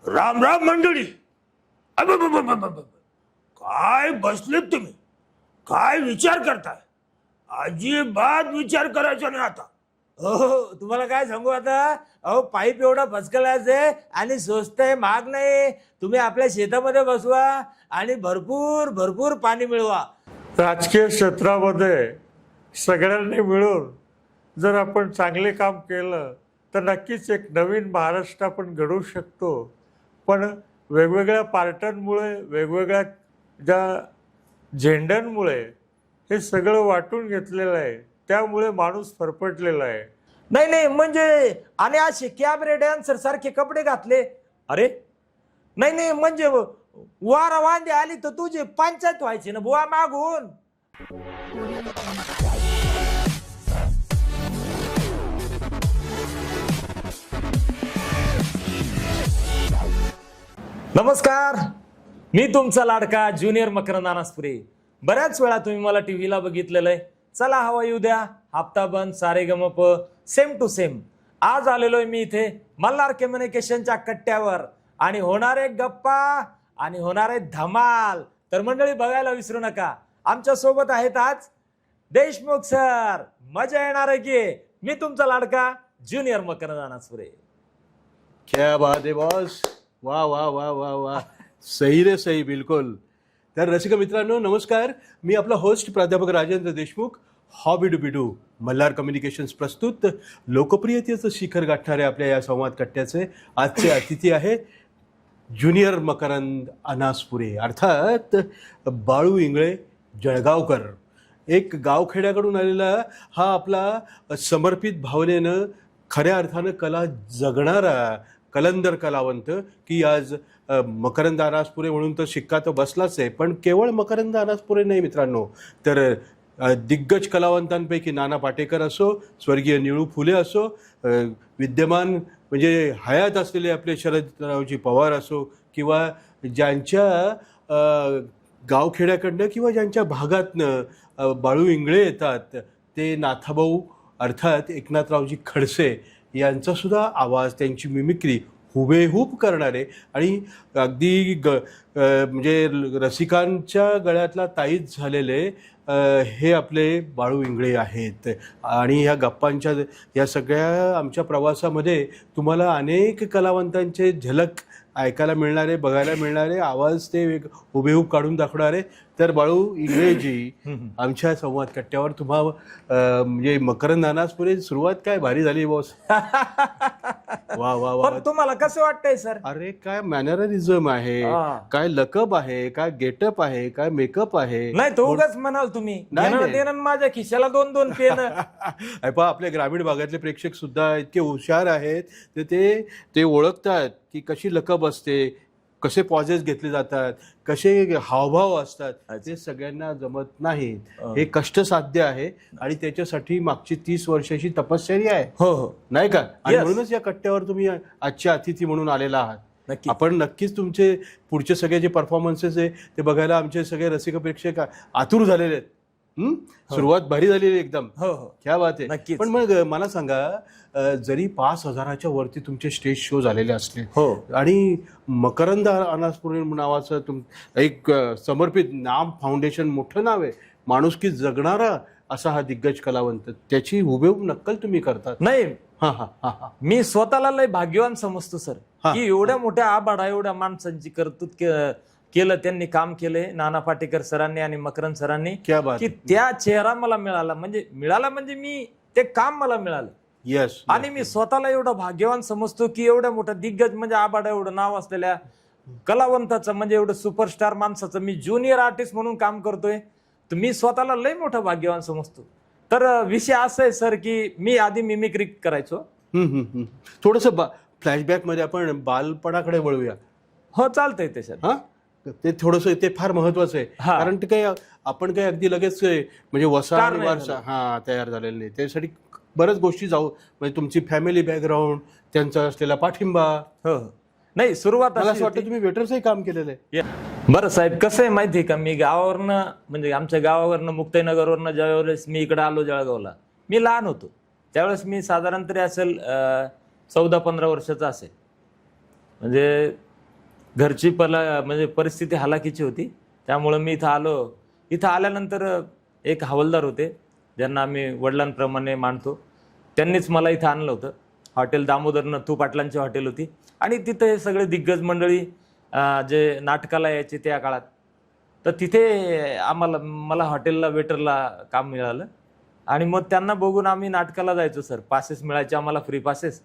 राम राम मंडळी. अबबबबबबब. काय बसलेत तुम्ही? काय विचार करताय? अजिबात विचार करायचा नाही आता. हो तुम्हाला काय सांगू आता. अहो पाईप एवढा फसकलाच आहे आणि स्वस्त आहे, महाग नाही. तुम्ही आपल्या शेतामध्ये बसवा आणि भरपूर भरपूर पाणी मिळवा. राजकीय क्षेत्रामध्ये सगळ्यांनी मिळून जर आपण चांगले काम केलं तर नक्कीच एक नवीन महाराष्ट्र आपण घडवू शकतो. पण वेगवेगळ्या पार्ट्यांमुळे, वेगवेगळ्या ज्या झेंड्यांमुळे हे सगळं वाटून घेतलेलं आहे, त्यामुळे माणूस फरफटलेला आहे. नाही नाही म्हणजे आणि असे कॅबरे डान्सर सारखे कपडे घातले. अरे नाही नाही म्हणजे वारा वांदे आली तर तुझी पंचायत व्हायची ना बुवा मागून. नमस्कार, मी तुमचा लाडका ज्युनियर मकरंद अनासपुरे. बऱ्याच वेळा तुम्ही मला टीव्हीला बघितलेलं आहे. चला हवा येऊ द्या, हप्ता बंद, सारेगमप, सेम टू सेम. आज आलेलोय मी इथे मल्हार कम्युनिकेशनच्या कट्ट्यावर आणि होणारे गप्पा आणि होणारे धमाल. तर मंडळी बघायला विसरू नका. आमच्या सोबत आहेत आज देशमुख सर. मजा येणार आहे की. मी तुमचा लाडका ज्युनियर मकरंद अनासपुरे. क्या बात है बॉस. वाह वाह वाह वाह वाह, सही रे सही, बिलकुल. तर रसिक मित्रांनो नमस्कार. मी आपला होस्ट प्राध्यापक राजेंद्र देशमुख. हॉबी डू बिडू मल्हार कम्युनिकेशन्स प्रस्तुत लोकप्रियतेचं शिखर गाठणारे आपल्या या संवाद कट्ट्याचे आजचे अतिथी आहे ज्युनियर मकरंद अनासपुरे, अर्थात बाळू इंगळे जळगावकर. एक गावखेड्याकडून आलेला हा आपला समर्पित भावनेनं खऱ्या अर्थानं कला जगणारा कलंदर कलावंत की आज मकरंद अनासपुरे म्हणून तर शिक्का तर बसलाच आहे. पण केवळ मकरंद अनासपुरे नाही मित्रांनो, तर दिग्गज कलावंतांपैकी नाना पाटेकर असो, स्वर्गीय निळू फुले असो, विद्यमान म्हणजे हयात असलेले आपले शरदरावजी पवार असो, किंवा ज्यांच्या गावखेड्याकडनं किंवा ज्यांच्या भागातनं बाळू इंगळे येतात ते नाथाभाऊ अर्थात एकनाथरावजी खडसे यांचासुद्धा आवाज, त्यांची मिमिक्री हुबेहूब करणारे आणि अगदी म्हणजे रसिकांच्या गळ्यातला ताईत झालेले हे आपले बाळू इंगळे आहेत. आणि ह्या गप्पांच्या या सगळ्या आमच्या प्रवासामध्ये तुम्हाला अनेक कलावंतांचे झलक ऐकायला मिळणारे, बघायला मिळणारे, आवाज ते हुबेहूब काढून दाखवणारे. तर बाळू इंगळेजी आमच्या संवाद कट्ट्यावर तुम्हा म्हणजे मकरंद अनासपुरे सुरुवात काय भारी झाली बॉस. वा वा वा. पण तुम्हाला कसं वाटतंय सर? अरे काय मॅनरिझम आहे, काय लकअप आहे, काय गेटअप आहे, काय मेकअप आहे. नाही तो उगाच म्हणाल तुम्ही. देणं माझ्या खिशाला 2-2 पेन. आपल्या ग्रामीण भागातले प्रेक्षक सुद्धा इतके हुशार आहेत, ते ओळखतात की कशी लकअप असते, कसे पॉजेस घेतले जातात, कसे हावभाव असतात. ते सगळ्यांना जमत नाहीत. हे कष्टसाध्य आहे आणि त्याच्यासाठी मागची 30 वर्षाची तपश्चर्या आहे. हो हो नाही का? आणि म्हणूनच या कट्ट्यावर तुम्ही आजचे अतिथी म्हणून आलेला आहात. आपण नक्कीच तुमचे पुढचे सगळे जे परफॉर्मन्सेस आहे ते बघायला आमचे सगळे रसिक प्रेक्षक आतुर झालेले आहेत. सुरुवात भारी झालेली एकदम. हो हो क्या बात आहे. पण मग मला सांगा, जरी 5,000च्या वरती तुमचे स्टेज शो झालेले असले आणि मकरंद अनासपुरे नावाचं एक समर्पित नाम, फाउंडेशन, मोठं नाव आहे, माणुसकी जगणारा असा हा दिग्गज कलावंत, त्याची हुबेहूब नक्कल तुम्ही करतात. नाही हा हा हा हा मी स्वतःला लय भाग्यवान समजतो सर की एवढ्या मोठ्या आबाडा एवढ्या माणसांची कर्तृत्व केलं, त्यांनी काम केलंय नाना पाटेकर सरांनी आणि मकरंद सरांनी. की त्या चेहरा मला मिळाला म्हणजे मी ते काम मला मिळालं. येस. आणि मी स्वतःला एवढं भाग्यवान समजतो की एवढ्या मोठ्या दिग्गज म्हणजे आबाडा एवढं नाव असलेल्या कलावंताचं, म्हणजे एवढं सुपरस्टार माणसाचं मी ज्युनियर आर्टिस्ट म्हणून काम करतोय. तर मी स्वतःला लय मोठं भाग्यवान समजतो. तर विषय असा आहे सर की मी आधी मिमिक्री करायचो. थोडस फ्लॅशबॅक मध्ये आपण बालपणाकडे वळूया. हो चालतंय ते सर. ते थोडंसं ते फार महत्वाचं आहे. कारण ते काही आपण काही अगदी लगेच म्हणजे वसा वारसा तयार झालेला नाही. त्यासाठी बऱ्याच गोष्टी जाऊ, म्हणजे तुमची फॅमिली बॅकग्राऊंड, त्यांचा असलेला पाठिंबा. नाही सुरुवात मला असं वाटतं तुम्ही वेटरचंही काम केलेलं आहे. बरं साहेब, कसं आहे माहिती आहे का, मी गावावरनं म्हणजे आमच्या गावावरनं मुक्ताईनगरवरनं ज्यावेळेस मी इकडे आलो जळगावला, मी लहान होतो त्यावेळेस, मी साधारण तरी असेल 14-15 वर्षाचा असेल. म्हणजे घरची म्हणजे परिस्थिती हालाकीची होती, त्यामुळं मी इथं आलो. इथं आल्यानंतर एक हवालदार होते, ज्यांना आम्ही वडिलांप्रमाणे मानतो, त्यांनीच मला इथं आणलं होतं. हॉटेल दामोदर नथू पाटलांची हॉटेल होती आणि तिथं हे सगळे दिग्गज मंडळी जे नाटकाला यायचे त्या काळात, तर तिथे मला हॉटेलला वेटरला काम मिळालं आणि मग त्यांना बघून आम्ही नाटकाला जायचो सर. पासेस मिळायचे आम्हाला, फ्री पासेस,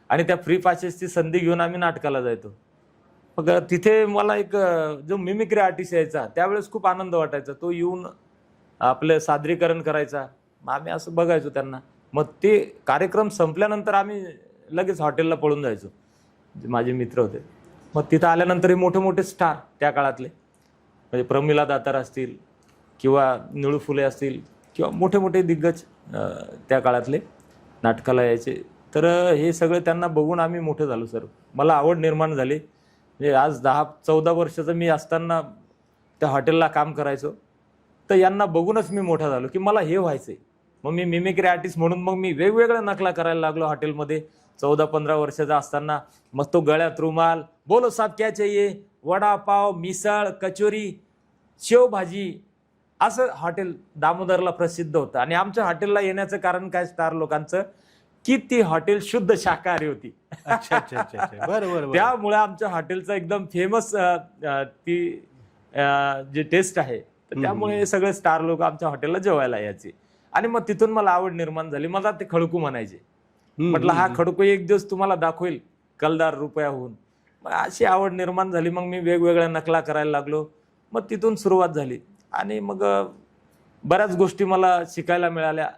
आणि त्या फ्री पासेसची संधी घेऊन आम्ही नाटकाला जायचो. मग तिथे मला एक जो मिमिक्री आर्टिस्ट यायचा त्यावेळेस खूप आनंद वाटायचा. तो येऊन आपलं सादरीकरण करायचा, मग आम्ही असं बघायचो त्यांना. मग ते कार्यक्रम संपल्यानंतर आम्ही लगेच हॉटेलला पळून जायचो, जे माझे मित्र होते. मग तिथं आल्यानंतर हे मोठे मोठे स्टार त्या काळातले, म्हणजे प्रमिला दातार असतील किंवा निळू फुले असतील किंवा मोठे मोठे दिग्गज त्या काळातले नाटकाला यायचे. तर हे सगळं त्यांना बघून आम्ही मोठं झालो सर. मला आवड निर्माण झाली. म्हणजे आज 10-14 वर्षाचं मी असताना त्या हॉटेलला काम करायचो, तर यांना बघूनच मी मोठा झालो की मला हे व्हायचंय. मग मी मिमिक्री आर्टिस्ट म्हणून मग मी वेगवेगळ्या नकला करायला लागलो हॉटेलमध्ये 14-15 वर्षाचा असताना. मग तो गळ्यात रुमाल, बोलो साब क्या चाहिए, वडापाव, मिसळ, कचोरी, शेवभाजी, असं हॉटेल दामोदरला प्रसिद्ध होतं. आणि आमच्या हॉटेलला येण्याचं कारण काय स्टार लोकांचं, की ती हॉटेल शुद्ध शाकाहारी होती. अच्छा अच्छा अच्छा अच्छा. बरं. त्यामुळे आमच्या हॉटेलचं एकदम फेमस ती जी टेस्ट आहे, तर त्यामुळे सगळे स्टार लोक आमच्या हॉटेलला जेवायला यायचे. आणि मग तिथून मला आवड निर्माण झाली. मला ते खडकू म्हणायचे. म्हटलं हा खडकू एक दिवस तुम्हाला दाखवेल कलदार रुपया होऊन. मग अशी आवड निर्माण झाली. मग मी वेगवेगळ्या नकला करायला लागलो. मग तिथून सुरुवात झाली आणि मग बऱ्याच गोष्टी मला शिकायला मिळाल्या.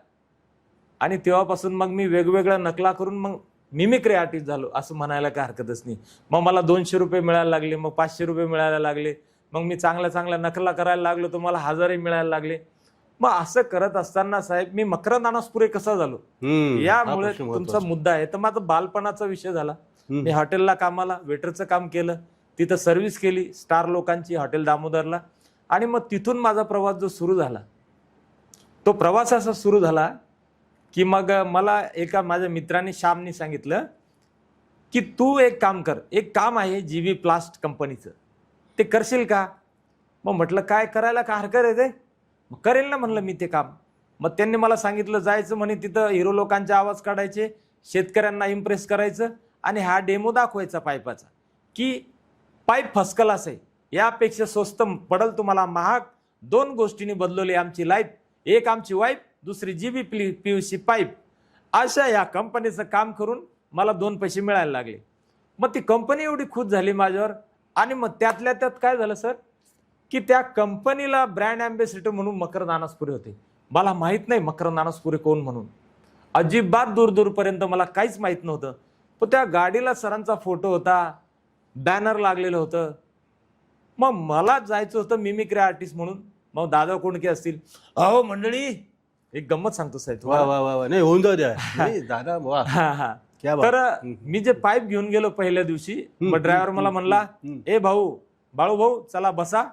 आणि तेव्हापासून मग मी वेगवेगळ्या नकला करून मग मिमिक्री आर्टिस्ट झालो असं म्हणायला काय हरकतच नाही. मग मला 200 रुपये मिळायला लागले, मग 500 रुपये मिळायला लागले. मग मी चांगल्या चांगल्या नकला करायला लागलो तर मला 1000 मिळायला लागले. मग असं करत असताना साहेब मी मकरंद अनासपुरे कसा झालो यामुळे तुमचा मुद्दा आहे, तर माझा बालपणाचा विषय झाला. मी हॉटेलला कामाला वेटरचं काम केलं, तिथं सर्व्हिस केली स्टार लोकांची हॉटेल दामोदरला. आणि मग तिथून माझा प्रवास जो सुरू झाला, तो प्रवास असा सुरू झाला की मग मला एका माझ्या मित्राने श्यामनी सांगितलं की तू एक काम कर, एक काम आहे जीबी प्लास्ट कंपनीचं, ते करशील का? मग म्हटलं काय करायला का हरकत आहे ते, मग करेल ना म्हणलं मी ते काम. मग त्यांनी मला सांगितलं जायचं म्हणे तिथं हिरो लोकांचे आवाज काढायचे, शेतकऱ्यांना इम्प्रेस करायचं आणि हा डेमो दाखवायचा पाईपाचा की पाईप फर्स्ट क्लास आहे, यापेक्षा स्वस्त पडल तुम्हाला महाग. 2 गोष्टींनी बदलवली आमची लाईफ, एक आमची वाईफ, दुसरी जीबी PVC पाईप. अशा या कंपनीचं काम करून मला 2 पैसे मिळायला लागले. मग ती कंपनी एवढी खुश झाली माझ्यावर. आणि मग त्यातल्या त्यात काय झालं सर की त्या कंपनीला ब्रँड अँबॅसेडर म्हणून मकरंद अनासपुरे होते. मला माहित नाही मकरंद अनासपुरे कोण म्हणून, अजिबात दूरपर्यंत मला काहीच माहित नव्हतं. पण त्या गाडीला सरांचा फोटो होता, बॅनर लागलेलं होतं. मग मला जायचं होतं मिमिक्री आर्टिस्ट म्हणून. मग दादा कोणके असतील, अहो मंडळी, एक गंमत सांगतो साहेब. वा वा वा वा. नाही होऊन जाऊ द्या. नाही, दादा वा. क्या बात. तर मी जे पाईप घेऊन गेलो पहिल्या दिवशी, मग ड्रायव्हर मला म्हणला, ए बाळू भाऊ चला बसा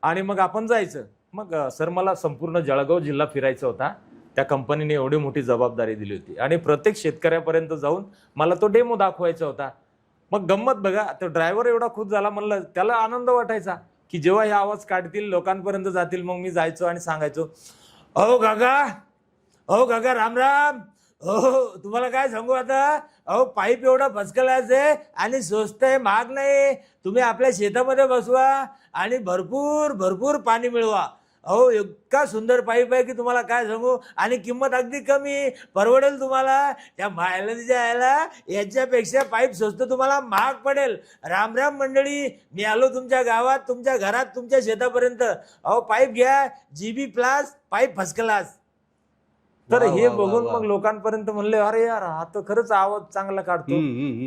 आणि मग आपण जायचं. मग सर मला संपूर्ण जळगाव जिल्हा फिरायचा होता. त्या कंपनीने एवढी मोठी जबाबदारी दिली होती आणि प्रत्येक शेतकऱ्यापर्यंत जाऊन मला तो डेमो दाखवायचा होता. मग गंमत बघा, तो ड्रायव्हर एवढा खुश झाला, म्हणलं त्याला आनंद वाटायचा की जेव्हा हे आवाज काढतील लोकांपर्यंत जातील. मग मी जायचो आणि सांगायचो, अहो काका राम राम. हो तुम्हाला काय सांगू आता, अहो पाईप एवढा फसकलाच आहे आणि स्वस्त आहे, महाग नाही. तुम्ही आपल्या शेतामध्ये बसवा आणि भरपूर पाणी मिळवा. अहो इतका सुंदर पाईप आहे की तुम्हाला काय सांगू, आणि किंमत अगदी कमी, परवडेल तुम्हाला. त्या मायला यायला याच्यापेक्षा पाईप स्वस्त तुम्हाला महाग पडेल. राम राम मंडळी, मी आलो तुमच्या गावात, तुमच्या घरात, तुमच्या शेतापर्यंत. अहो पाईप घ्या, जीबी प्लास पाईप फर्स्ट क्लास. तर हे बघून मग लोकांपर्यंत म्हणले, अरे यार हा तर खरंच आवाज चांगला काढतो.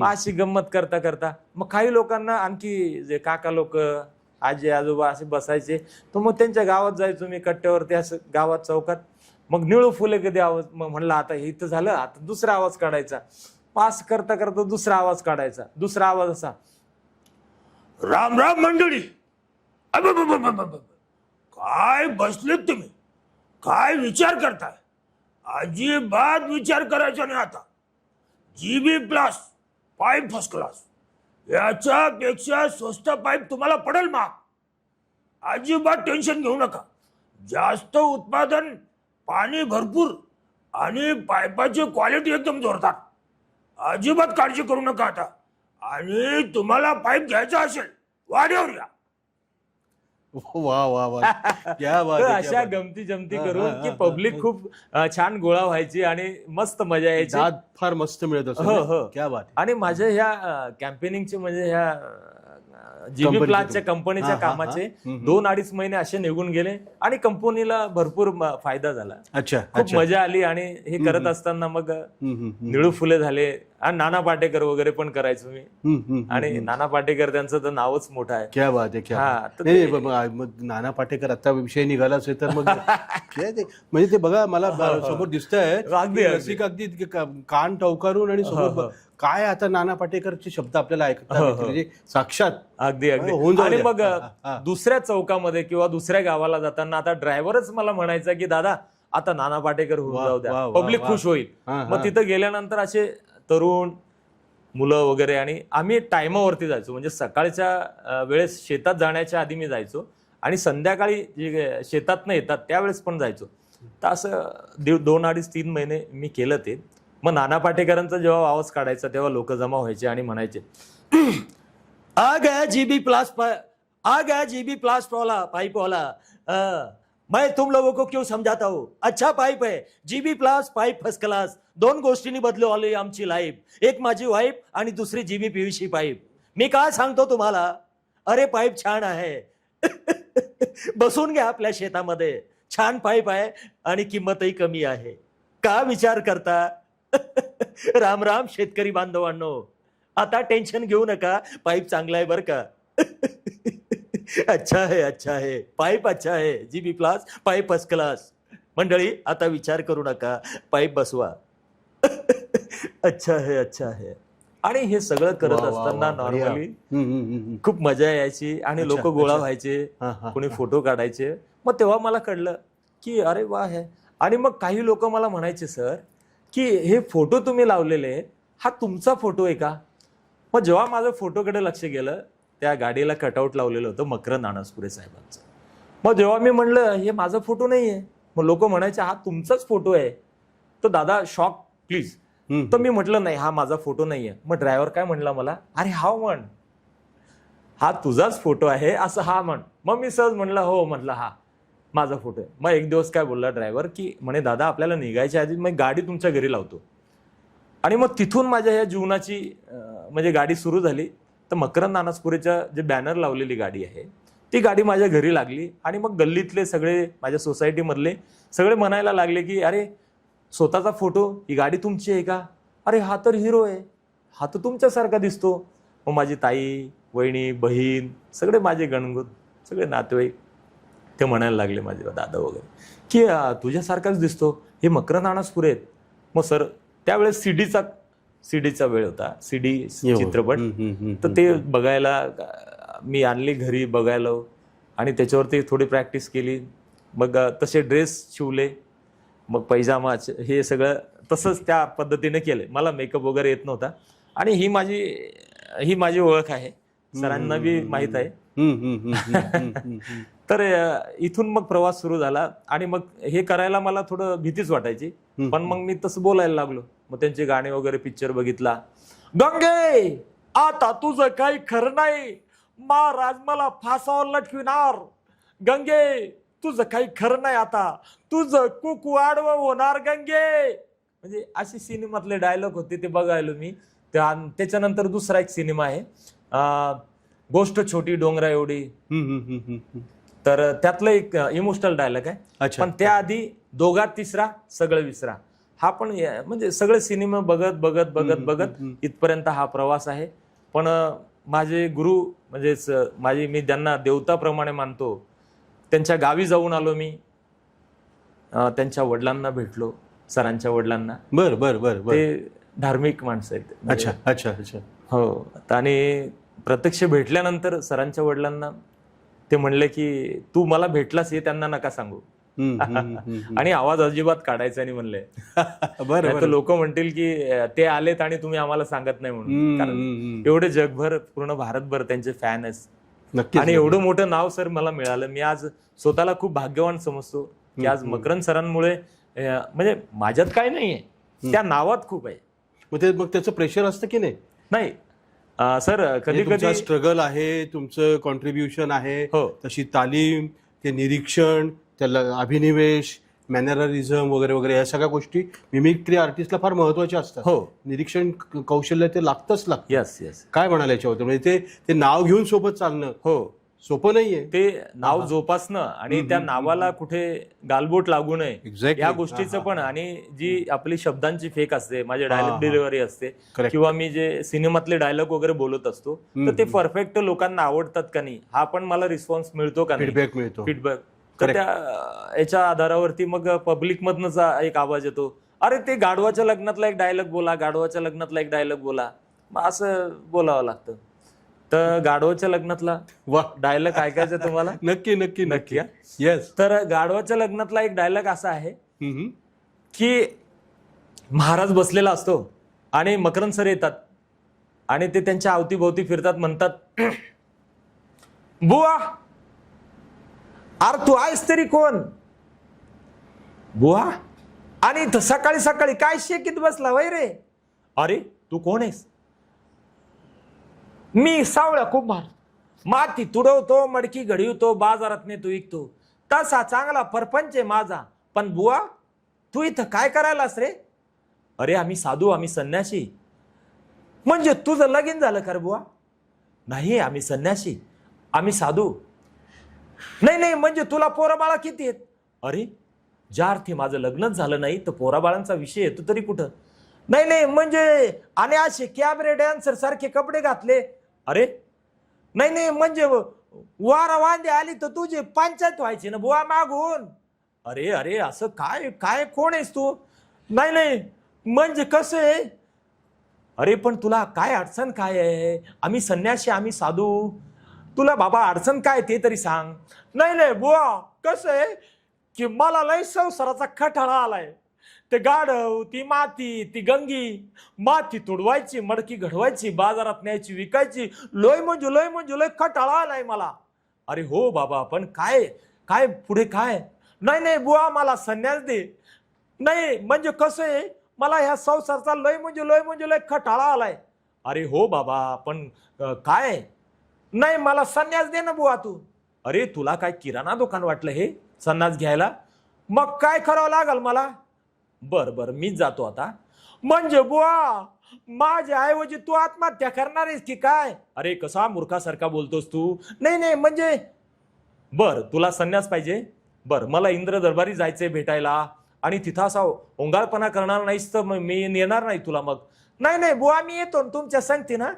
अशी गंमत करता करता मग काही लोकांना, आणखी जे काका लोक, आजी आजोबा असे बसायचे, तर मग त्यांच्या गावात जायचो मी कट्ट्यावरती, असं गावात चौकात. मग निळू फुले कधी आवाज, मग म्हणलं आता हे इथं झालं, आता दुसरा आवाज काढायचा. पास करता करता दुसरा आवाज काढायचा. दुसरा आवाज असा, राम राम मंडळी. काय बसलेत तुम्ही, काय विचार करताय? अजिबात विचार करायचा नाही आता. GB plus pipe first class याच्यापेक्षा स्वस्त पाईप तुम्हाला पडेल महाग. अजिबात टेन्शन घेऊ नका. जास्त उत्पादन, पाणी भरपूर आणि पाईपाची क्वालिटी एकदम जोरदार. अजिबात काळजी करू नका आता. आणि तुम्हाला पाईप घ्यायचा असेल वाड्यावर या. वा वा वा क्या बात तर आहे, क्या अशा बात आहे. गमती जमती हा, करून हा, की हा, पब्लिक खूप छान गोळा व्हायची आणि मस्त मजा यायची. दाद फार मस्त मिळत असेल हो, ना? हो. क्या बात आहे. आणि माझ्या ह्या कॅम्पेनिंगचे म्हणजे ह्या जीबी कंपनीचे प्लासच्या तुम्ही. कंपनीच्या हा, हा, हा. कामाचे हम्म. 2-2.5 महिने असे निघून गेले आणि कंपनीला भरपूर फायदा झाला. अच्छा खूप अच्छा. मजा आली. आणि हे करत असताना मग निळू फुले झाले आणि नाना पाटेकर वगैरे पण करायचो मी. आणि नाना पाटेकर त्यांचं तर नावच मोठं आहे. क्या बात आहे, क्या हा, बात तर आहे. नाही, ते- मग नाना पाटेकर आता विषय निघाला असेल तर मग काय ते, म्हणजे ते बघा मला समोर दिसतंय अगदी, की अगदी. रसिक अगदी कान टवकारून आणि समोर काय आता नाना पाटेकरचे शब्द आपल्याला ऐकता येतील. म्हणजे साक्षात अगदी अगदी. होऊन जाऊ आणि द्या. मग हा, हा. दुसऱ्या चौकामध्ये किंवा दुसऱ्या गावाला जाताना आता ड्रायव्हरच मला म्हणायचा की दादा आता नाना पाटेकर होऊन वा, जाऊ द्या, वा, वा, पब्लिक वा. खुश होईल. हा, मग हा. तिथं गेल्यानंतर असे तरुण मुलं वगैरे आणि आम्ही टायमावरती जायचो. म्हणजे सकाळच्या वेळेस शेतात जाण्याच्या आधी मी जायचो आणि संध्याकाळी जे शेतात येतात त्यावेळेस पण जायचो. तर असं 2-2.5-3 महिने मी केलं ते. मग नाना पाटेकरांचा जेव्हा आवाज काढायचा तेव्हा लोक जमा व्हायचे आणि म्हणायचे आ गया जीबी प्लास आ गया जीबी प्लास वाला पाइप वाला. मैं तुम लोगों को क्यों समझाता हूँ, अच्छा पाईप आहे जीबी प्लास पाईप फर्स्ट क्लास. 2 गोष्टींनी बदलू आमची लाईफ. एक माझी वाईफ आणि दुसरी जीबी पीव्हीसी पाईप. मी काय सांगतो तुम्हाला, अरे पाईप छान आहे. बसून घ्या आपल्या शेतामध्ये. छान पाईप आहे आणि किंमतही कमी आहे. का विचार करता? राम राम शेतकरी बांधवांनो, आता टेन्शन घेऊ नका. पाईप चांगला आहे बरं का. अच्छा आहे पाईप अच्छा आहे. जीबी प्लास पाईप फर्स्ट क्लास. मंडळी आता विचार करू नका, पाईप बसवा. अच्छा आहे. आणि हे सगळं करत वा, वा, असताना वा, बढिया. नॉर्मली खूप मजा यायची आणि अच्छा, लोक गोळा अच्छा. व्हायचे, हा, हा, कोणी हा. फोटो काढायचे. मग तेव्हा मला कळलं की अरे वा आहे. आणि मग काही लोक मला म्हणायचे सर की हे फोटो तुम्ही लावलेले हा तुमचा फोटो आहे का? मग जेव्हा माझं फोटोकडे लक्ष गेलं, त्या गाडीला कटआउट लावलेलं होतं मकरंद अनासपुरे साहेबांचं. मग जेव्हा मी म्हणलं हे माझा फोटो नाही आहे, मग लोक म्हणायचे हा तुमचाच फोटो आहे. तर दादा शॉक प्लीज. तर मी म्हटलं नाही हा माझा फोटो नाहीये. मग ड्रायव्हर काय म्हणला मला, अरे हा म्हण हा तुझाच फोटो आहे असं हा म्हण. मग मी सहज म्हणलं हो, म्हटलं हा माझा फोटो आहे. मग एक दिवस काय बोलला ड्रायव्हर की म्हणे दादा आपल्याला निघायच्या आधी मग गाडी तुमच्या घरी लावतो. आणि मग तिथून माझ्या ह्या जीवनाची म्हणजे गाडी सुरू झाली. तर मकरंद अनासपुरेच्या जे बॅनर लावलेली गाडी आहे ती गाडी माझ्या घरी लागली. आणि मग गल्लीतले सगळे माझ्या सोसायटीमधले सगळे म्हणायला लागले की अरे स्वतःचा फोटो, ही गाडी तुमची आहे का? अरे हा तर हिरो आहे, हा तर तुमच्यासारखा दिसतो. मग माझी ताई, वहिनी, बहीण, सगळे माझे गणगोत, सगळे नातेवाईक ते म्हणायला लागले माझे दादा वगैरे की तुझ्यासारखाच दिसतो, हे मकरंद अनासपुरे आहेत. मग सर त्यावेळेस सीडीचा वेळ होता, सीडी चित्रपट. तर ते बघायला मी आणली घरी बघायला आणि त्याच्यावरती थोडी प्रॅक्टिस केली. मग तसे ड्रेस शिवले, मग पैजामा हे सगळं तसंच त्या पद्धतीने केलं. मला मेकअप वगैरे येत नव्हता. आणि ही माझी ओळख आहे, सरांना बी माहीत आहे. तर इथून मग प्रवास सुरू झाला. आणि मग हे करायला मला थोडं भीतीच वाटायची, पण मग मी तसं बोलायला लागलो. मग त्यांचे गाणे वगैरे पिक्चर बघितला. गंगे आता तुझं काही खरं नाही, महाराज मला फासावर लटविणार. गंगे तुझं काही खरं नाही, आता तुझं कुकू आडवं होणार गंगे. म्हणजे असे सिनेमातले डायलॉग होते ते बघायलो मी. त्याच्यानंतर दुसरा एक सिनेमा आहे गोष्ट छोटी डोंगरा एवढी. तर त्यातलं एक इमोशनल डायलॉग आहे. अच्छा. पण त्याआधी दोघात तिसरा सगळं विसरा. हा पण म्हणजे सगळे सिनेमा बघत इथपर्यंत हा प्रवास आहे. पण माझे गुरु म्हणजेच मी ज्यांना देवताप्रमाणे मानतो त्यांच्या गावी जाऊन आलो मी. त्यांच्या वडिलांना भेटलो, सरांच्या वडिलांना. बर ते धार्मिक माणसं आहेत. अच्छा अच्छा अच्छा. हो. आणि प्रत्यक्ष भेटल्यानंतर सरांच्या वडिलांना ते म्हणले की तू मला भेटलास हे त्यांना नका सांगू. आणि आवाज अजिबात काढायचा नाही म्हणले. बरं लोक म्हणतील की ते आलेत आणि तुम्ही आम्हाला सांगत नाही म्हणून. कारण एवढे जगभर पूर्ण भारतभर त्यांचे फॅन आहेत. नक्की. आणि एवढं मोठं नाव सर मला मिळालं. मी आज स्वतःला खूप भाग्यवान समजतो की आज मकरंद सरांमुळे म्हणजे माझ्यात काय नाहीये, त्या नावात खूप आहे. मग त्याचं प्रेशर असतं की नाही? नाही सर, कधी कधी स्ट्रगल आहे, तुमचं कॉन्ट्रीब्युशन आहे, हो. तशी तालीम, ते निरीक्षण, त्याला अभिनिवेश, मॅनररिझम वगैरे वगैरे या सगळ्या गोष्टी मिमिक्री आर्टिस्टला फार महत्वाच्या असतात. हो. निरीक्षण कौशल्य ते लागतच लागतं. येस. काय म्हणाले याच्याबद्दल? म्हणजे ते नाव घेऊन सोबत चालणं हो, सोपं नाहीये. ते नाव जोपासणं आणि त्या नावाला कुठे गालबोट लागू नये Exactly. या गोष्टीचं पण. आणि जी आपली शब्दांची फेक असते, माझे डायलॉग डिलिव्हरी असते किंवा मी जे सिनेमातले डायलॉग वगैरे बोलत असतो तर ते परफेक्ट लोकांना आवडतात का नाही हा पण मला रिस्पॉन्स मिळतो का नाही, फीडबॅक मिळतो. फीडबॅक. तर त्या याच्या आधारावरती मग पब्लिक मधनच एक आवाज येतो, अरे ते गाढवाच्या लग्नातला एक डायलॉग बोला, गाढवाच्या लग्नातला एक डायलॉग बोला. मग असं बोलावं लागतं. तर गाढवाच्या लग्नातला वा, डायलॉग ऐकायचा तुम्हाला? नक्की नक्की नक्की. येस. तर गाढवाच्या लग्नातला एक डायलॉग असा आहे की महाराज बसलेला असतो आणि मकरंद सर येतात आणि ते त्यांच्या अवतीभोवती फिरतात, म्हणतात, बुवा अरे तू आहेस तरी कोण? बुवा, आणि इथं सकाळी सकाळी काय शेकीत बसला वय रे? अरे तू कोण आहेस? मी सावळ्या कुंभार, माती तुडवतो, मडकी घडवतो, बाजारात नेतो विकतो, तसा चांगला परपंच आहे माझा. पण बुवा तू इथं काय करायलास रे? अरे आम्ही साधू, आम्ही संन्यासी. म्हणजे तुझं लगीन झालं का रे बुवा? नाही, आम्ही संन्यासी, आम्ही साधू. नाही, म्हणजे तुला पोराबाळा किती आहेत? अरे ज्या अर्थी माझं लग्नच झालं नाही तर पोराबाळांचा विषय येतो तरी कुठं? नाही, म्हणजे आणि असे कॅबरे डॅन्सर सारखे कपडे घातले. अरे नाही, म्हणजे वारा वांदे आली तर तुझी पंचायत व्हायची ना बुवा मागून. अरे असं काय कोण आहेस तू? नाही, म्हणजे कसं आहे? अरे पण तुला काय अडचण काय आहे? आम्ही संन्यासी, आम्ही साधू, तुला बाबा अडचण काय ते तरी सांग. नाही बुवा, कसं आहे की मला लय संसाराचा कठाळा आलाय. ते गाढव, ती माती, ती गंगी, माती तुडवायची, मडकी घडवायची, बाजारात न्यायची, विकायची, लोय म्हणजे कठाळा आलाय मला. अरे हो बाबा, पण काय पुढे काय? नाही बुवा, मला संन्यास दे. नाही म्हणजे कसं आहे, मला ह्या संसाराचा लय म्हणजे कठाळा आलाय. अरे हो बाबा, पण काय? नाही मला संन्यास दे ना बुवा तू. अरे तुला काय किराणा दुकान वाटलं हे संन्यास घ्यायला? मग काय करावं लागल मला? बर मीच जातो आता. म्हणजे बुवा माझ्या ऐवजी तू आत्महत्या करणार आहेस की काय? अरे कसा मूर्खासारखा बोलतोस तू? नाही म्हणजे बर तुला संन्यास पाहिजे? बर मला इंद्र दरबारी जायचंय भेटायला आणि तिथं असा ओंगाळपणा करणार नाहीस तर मी येणार नाही तुला. मग नाही बुवा मी येतो तुमच्या संगती ना.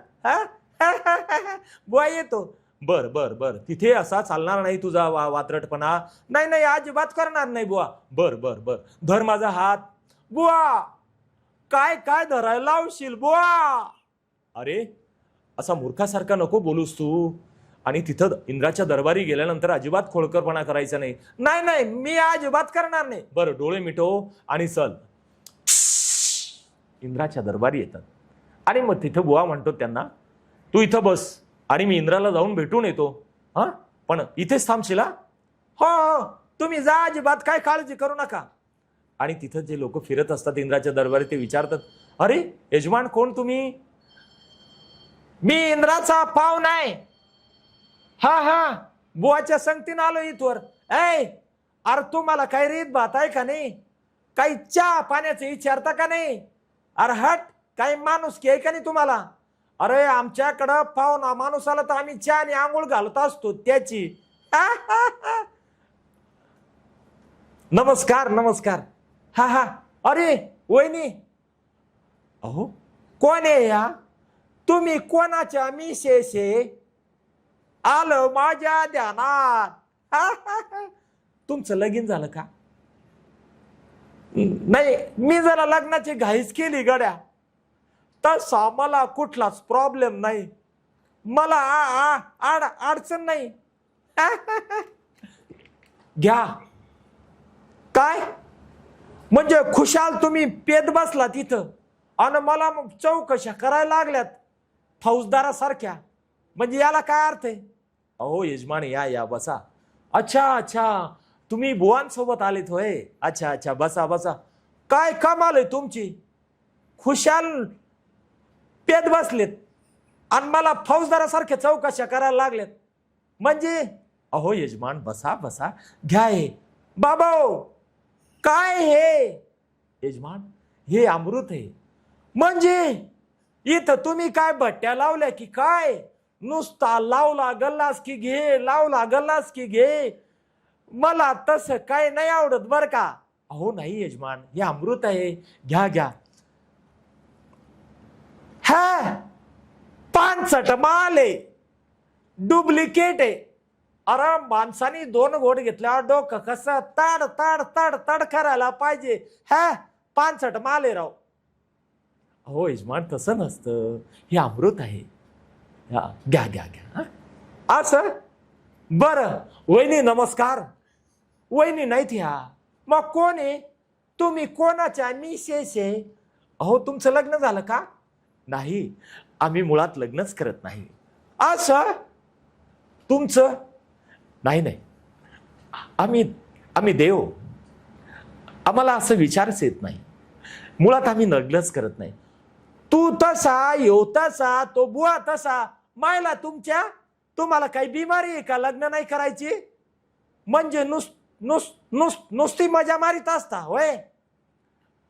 बुवा येतो. बर तिथे असा चालणार नाही तुझा वात्रटपणा. नाही अजिबात करणार नाही बुवा. बर धर माझा हात. बुवा काय धरायला लावशील बुवा? अरे असा मूर्खासारखा नको बोलूस तू. आणि तिथं इंद्राच्या दरबारी गेल्यानंतर अजिबात खोडकरपणा करायचा नाही. नाही मी अजिबात करणार नाही. बरं डोळे मिटव आणि चल. इंद्राच्या दरबारी येतात आणि मग तिथं बुवा म्हणतो त्यांना, तू इथं बस आणि मी इंद्राला जाऊन भेटून येतो. हा पण इथेच थांबशील? हो तुम्ही जा, अजिबात काय काळजी करू नका. आणि तिथं जे लोक फिरत असतात इंद्राच्या दरबारी ते विचारतात, अरे यजमान कोण तुम्ही? मी इंद्राचा पाहुणा आहे. हा बुवाच्या संगतीनं आलो इथवर. अरे तुम्हाला काही रीत भात आहे का नाही? काही चहा पाण्याचं विचारता का नाही? अरे हट, काही माणूस आहे का नाही तुम्हाला? अरे आमच्याकडं पाहुणा माणूस आला तर आम्ही चहा आणि आंघोळ घालत असतो त्याची. नमस्कार. हा अरे वहिनी, अहो कोण आहे या? तुम्ही कोणाच्या मिसेस आहे? आलं माझ्या ध्यानात. तुमचं लगीन झालं का? नाही मी जरा लग्नाची घाईच केली गड्या. तसा मला कुठलाच प्रॉब्लेम नाही, मला अडचण नाही. घ्या काय म्हणजे खुशाल तुम्ही पेत बसला तिथं आणि मला मग चौकशा करायला लागल्यात फौजदारासारख्या, म्हणजे याला काय अर्थ आहे? अहो यजमान या या बसा. अच्छा अच्छा, तुम्ही बुवांसोबत आलेत होय? अच्छा अच्छा, बसा बसा. काय कमाल आहे तुमची, खुशाल पेत बसलेत आणि मला फौजदारासारख्या चौकशा करायला लागल्यात म्हणजे. अहो यजमान बसा बसा, घ्या हे. बाबा काय हे? यजमान हे अमृत आहे. म्हणजे इथं तुम्ही काय भट्ट्या लावल्या की काय? नुसता लावला गल्लास की घे, लावला गल्लास की घे. मला तसं काय नाही आवडत बर का. अहो नाही यजमान, हे अमृत आहे, घ्या घ्या. हा 65 माल आहे, डुप्लिकेट आहे. अरे माणसानी 2 घोट घेतल्यावर डोकं कसं तड तड तड तड करायला पाहिजे. हा 65 माल आहे राव. हो यजमान तसं नसतं, हे अमृत आहे. घ्या घ्या घ्या. असं बरं. वहिनी नमस्कार. वहिनी नाहीत ह्या, मग कोण आहे तुम्ही? कोणाच्या मिसेस आहे? अहो तुमचं लग्न झालं का? नाही, आम्ही मुळात लग्नच करत नाही. असं तुमचं? नाही नाही, आम्ही देव, आम्हाला असं विचारच येत नाही. मुळात आम्ही लग्नच करत नाही. तू तसा यो तसा, तो बुवा तसा. मायला तुमच्या, तुम्हाला काही बिमारी आहे का लग्न नाही करायची? म्हणजे नुसती मजा मारीत असता होय?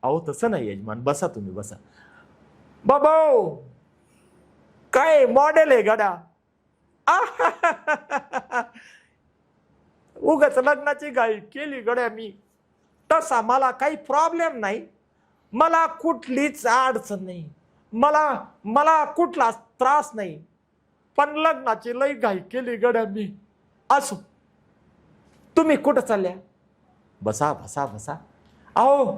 अहो तसं नाही यजमान, बसा तुम्ही बसा. बाबा काय मॉडेल आहे गडा. उगाच लग्नाची घाई केली गड्या मी. तसा मला काही प्रॉब्लेम नाही, मला कुठलीच अडचण नाही, मला कुठलाच त्रास नाही. पण लग्नाची लई घाई केली गड्या मी. असो, तुम्ही कुठं चालल्या? बसा बसा बसा. अहो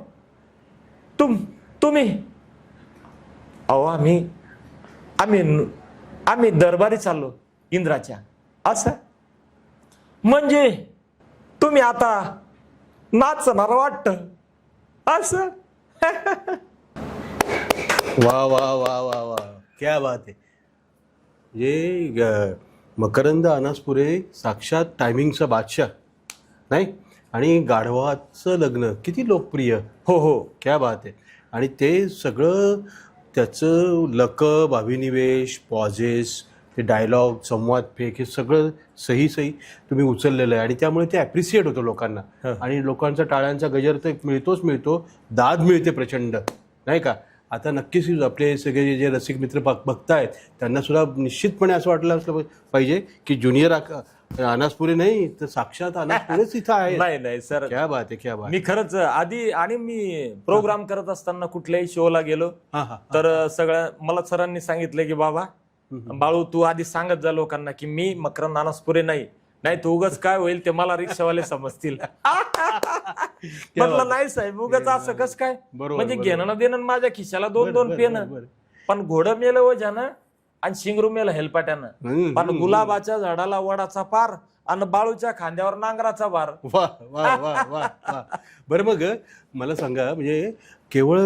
तुम्ही अहो आम्ही दरबारी चाललो इंद्राच्या. असं म्हणजे तुम्ही आता नाचणार वाटतं असं? वा वा वा वा वा, क्या बात आहे. म्हणजे मकरंद अनासपुरे साक्षात टायमिंगचा बादशाह नाही, आणि गाढवाचं लग्न किती लोकप्रिय. हो हो, क्या बात आहे. आणि ते सगळं त्याचं लकब, अभिनिवेश, पॉझेस, ते डायलॉग, संवाद फेक, हे सगळं सही तुम्ही उचललेलं आहे. आणि त्यामुळे ते ॲप्रिसिएट होतं लोकांना. आणि लोकांचा टाळ्यांचा गजर तर मिळतो, दाद मिळते प्रचंड नाही का. आता नक्कीच आपले सगळे जे रसिक मित्र बघतायत त्यांना सुद्धा निश्चितपणे असं वाटलं असलं पाहिजे की ज्युनियर अनासपुरे नाही तर साक्षात अनासपुरेच इथं आहे. नाही नाही सर, क्या बात आहे, क्या बात. मी खरंच आधी, आणि मी प्रोग्राम करत असताना कुठल्याही शोला गेलो तर सगळं मला सरांनी सांगितलं की बाबा बाळू तू आधी सांगत जा लोकांना की मी मकरंद अनासपुरे नाही तर उगाच काय होईल ते मला रिक्षावाले समजतील. म्हटलं नाही साहेब, उगाच असं कस काय, म्हणजे घेणं देणं माझ्या खिशाला 2-2 पेन. पण घोडं मेलं वजानं आणि शिंगरू मेलं हेलपाट्यानं. पण गुलाबाच्या झाडाला वडाचा पार आणि बाळूच्या खांद्यावर नांगराचा भार. वा वा वा वा वा. बरं मग मला सांगा, म्हणजे केवळ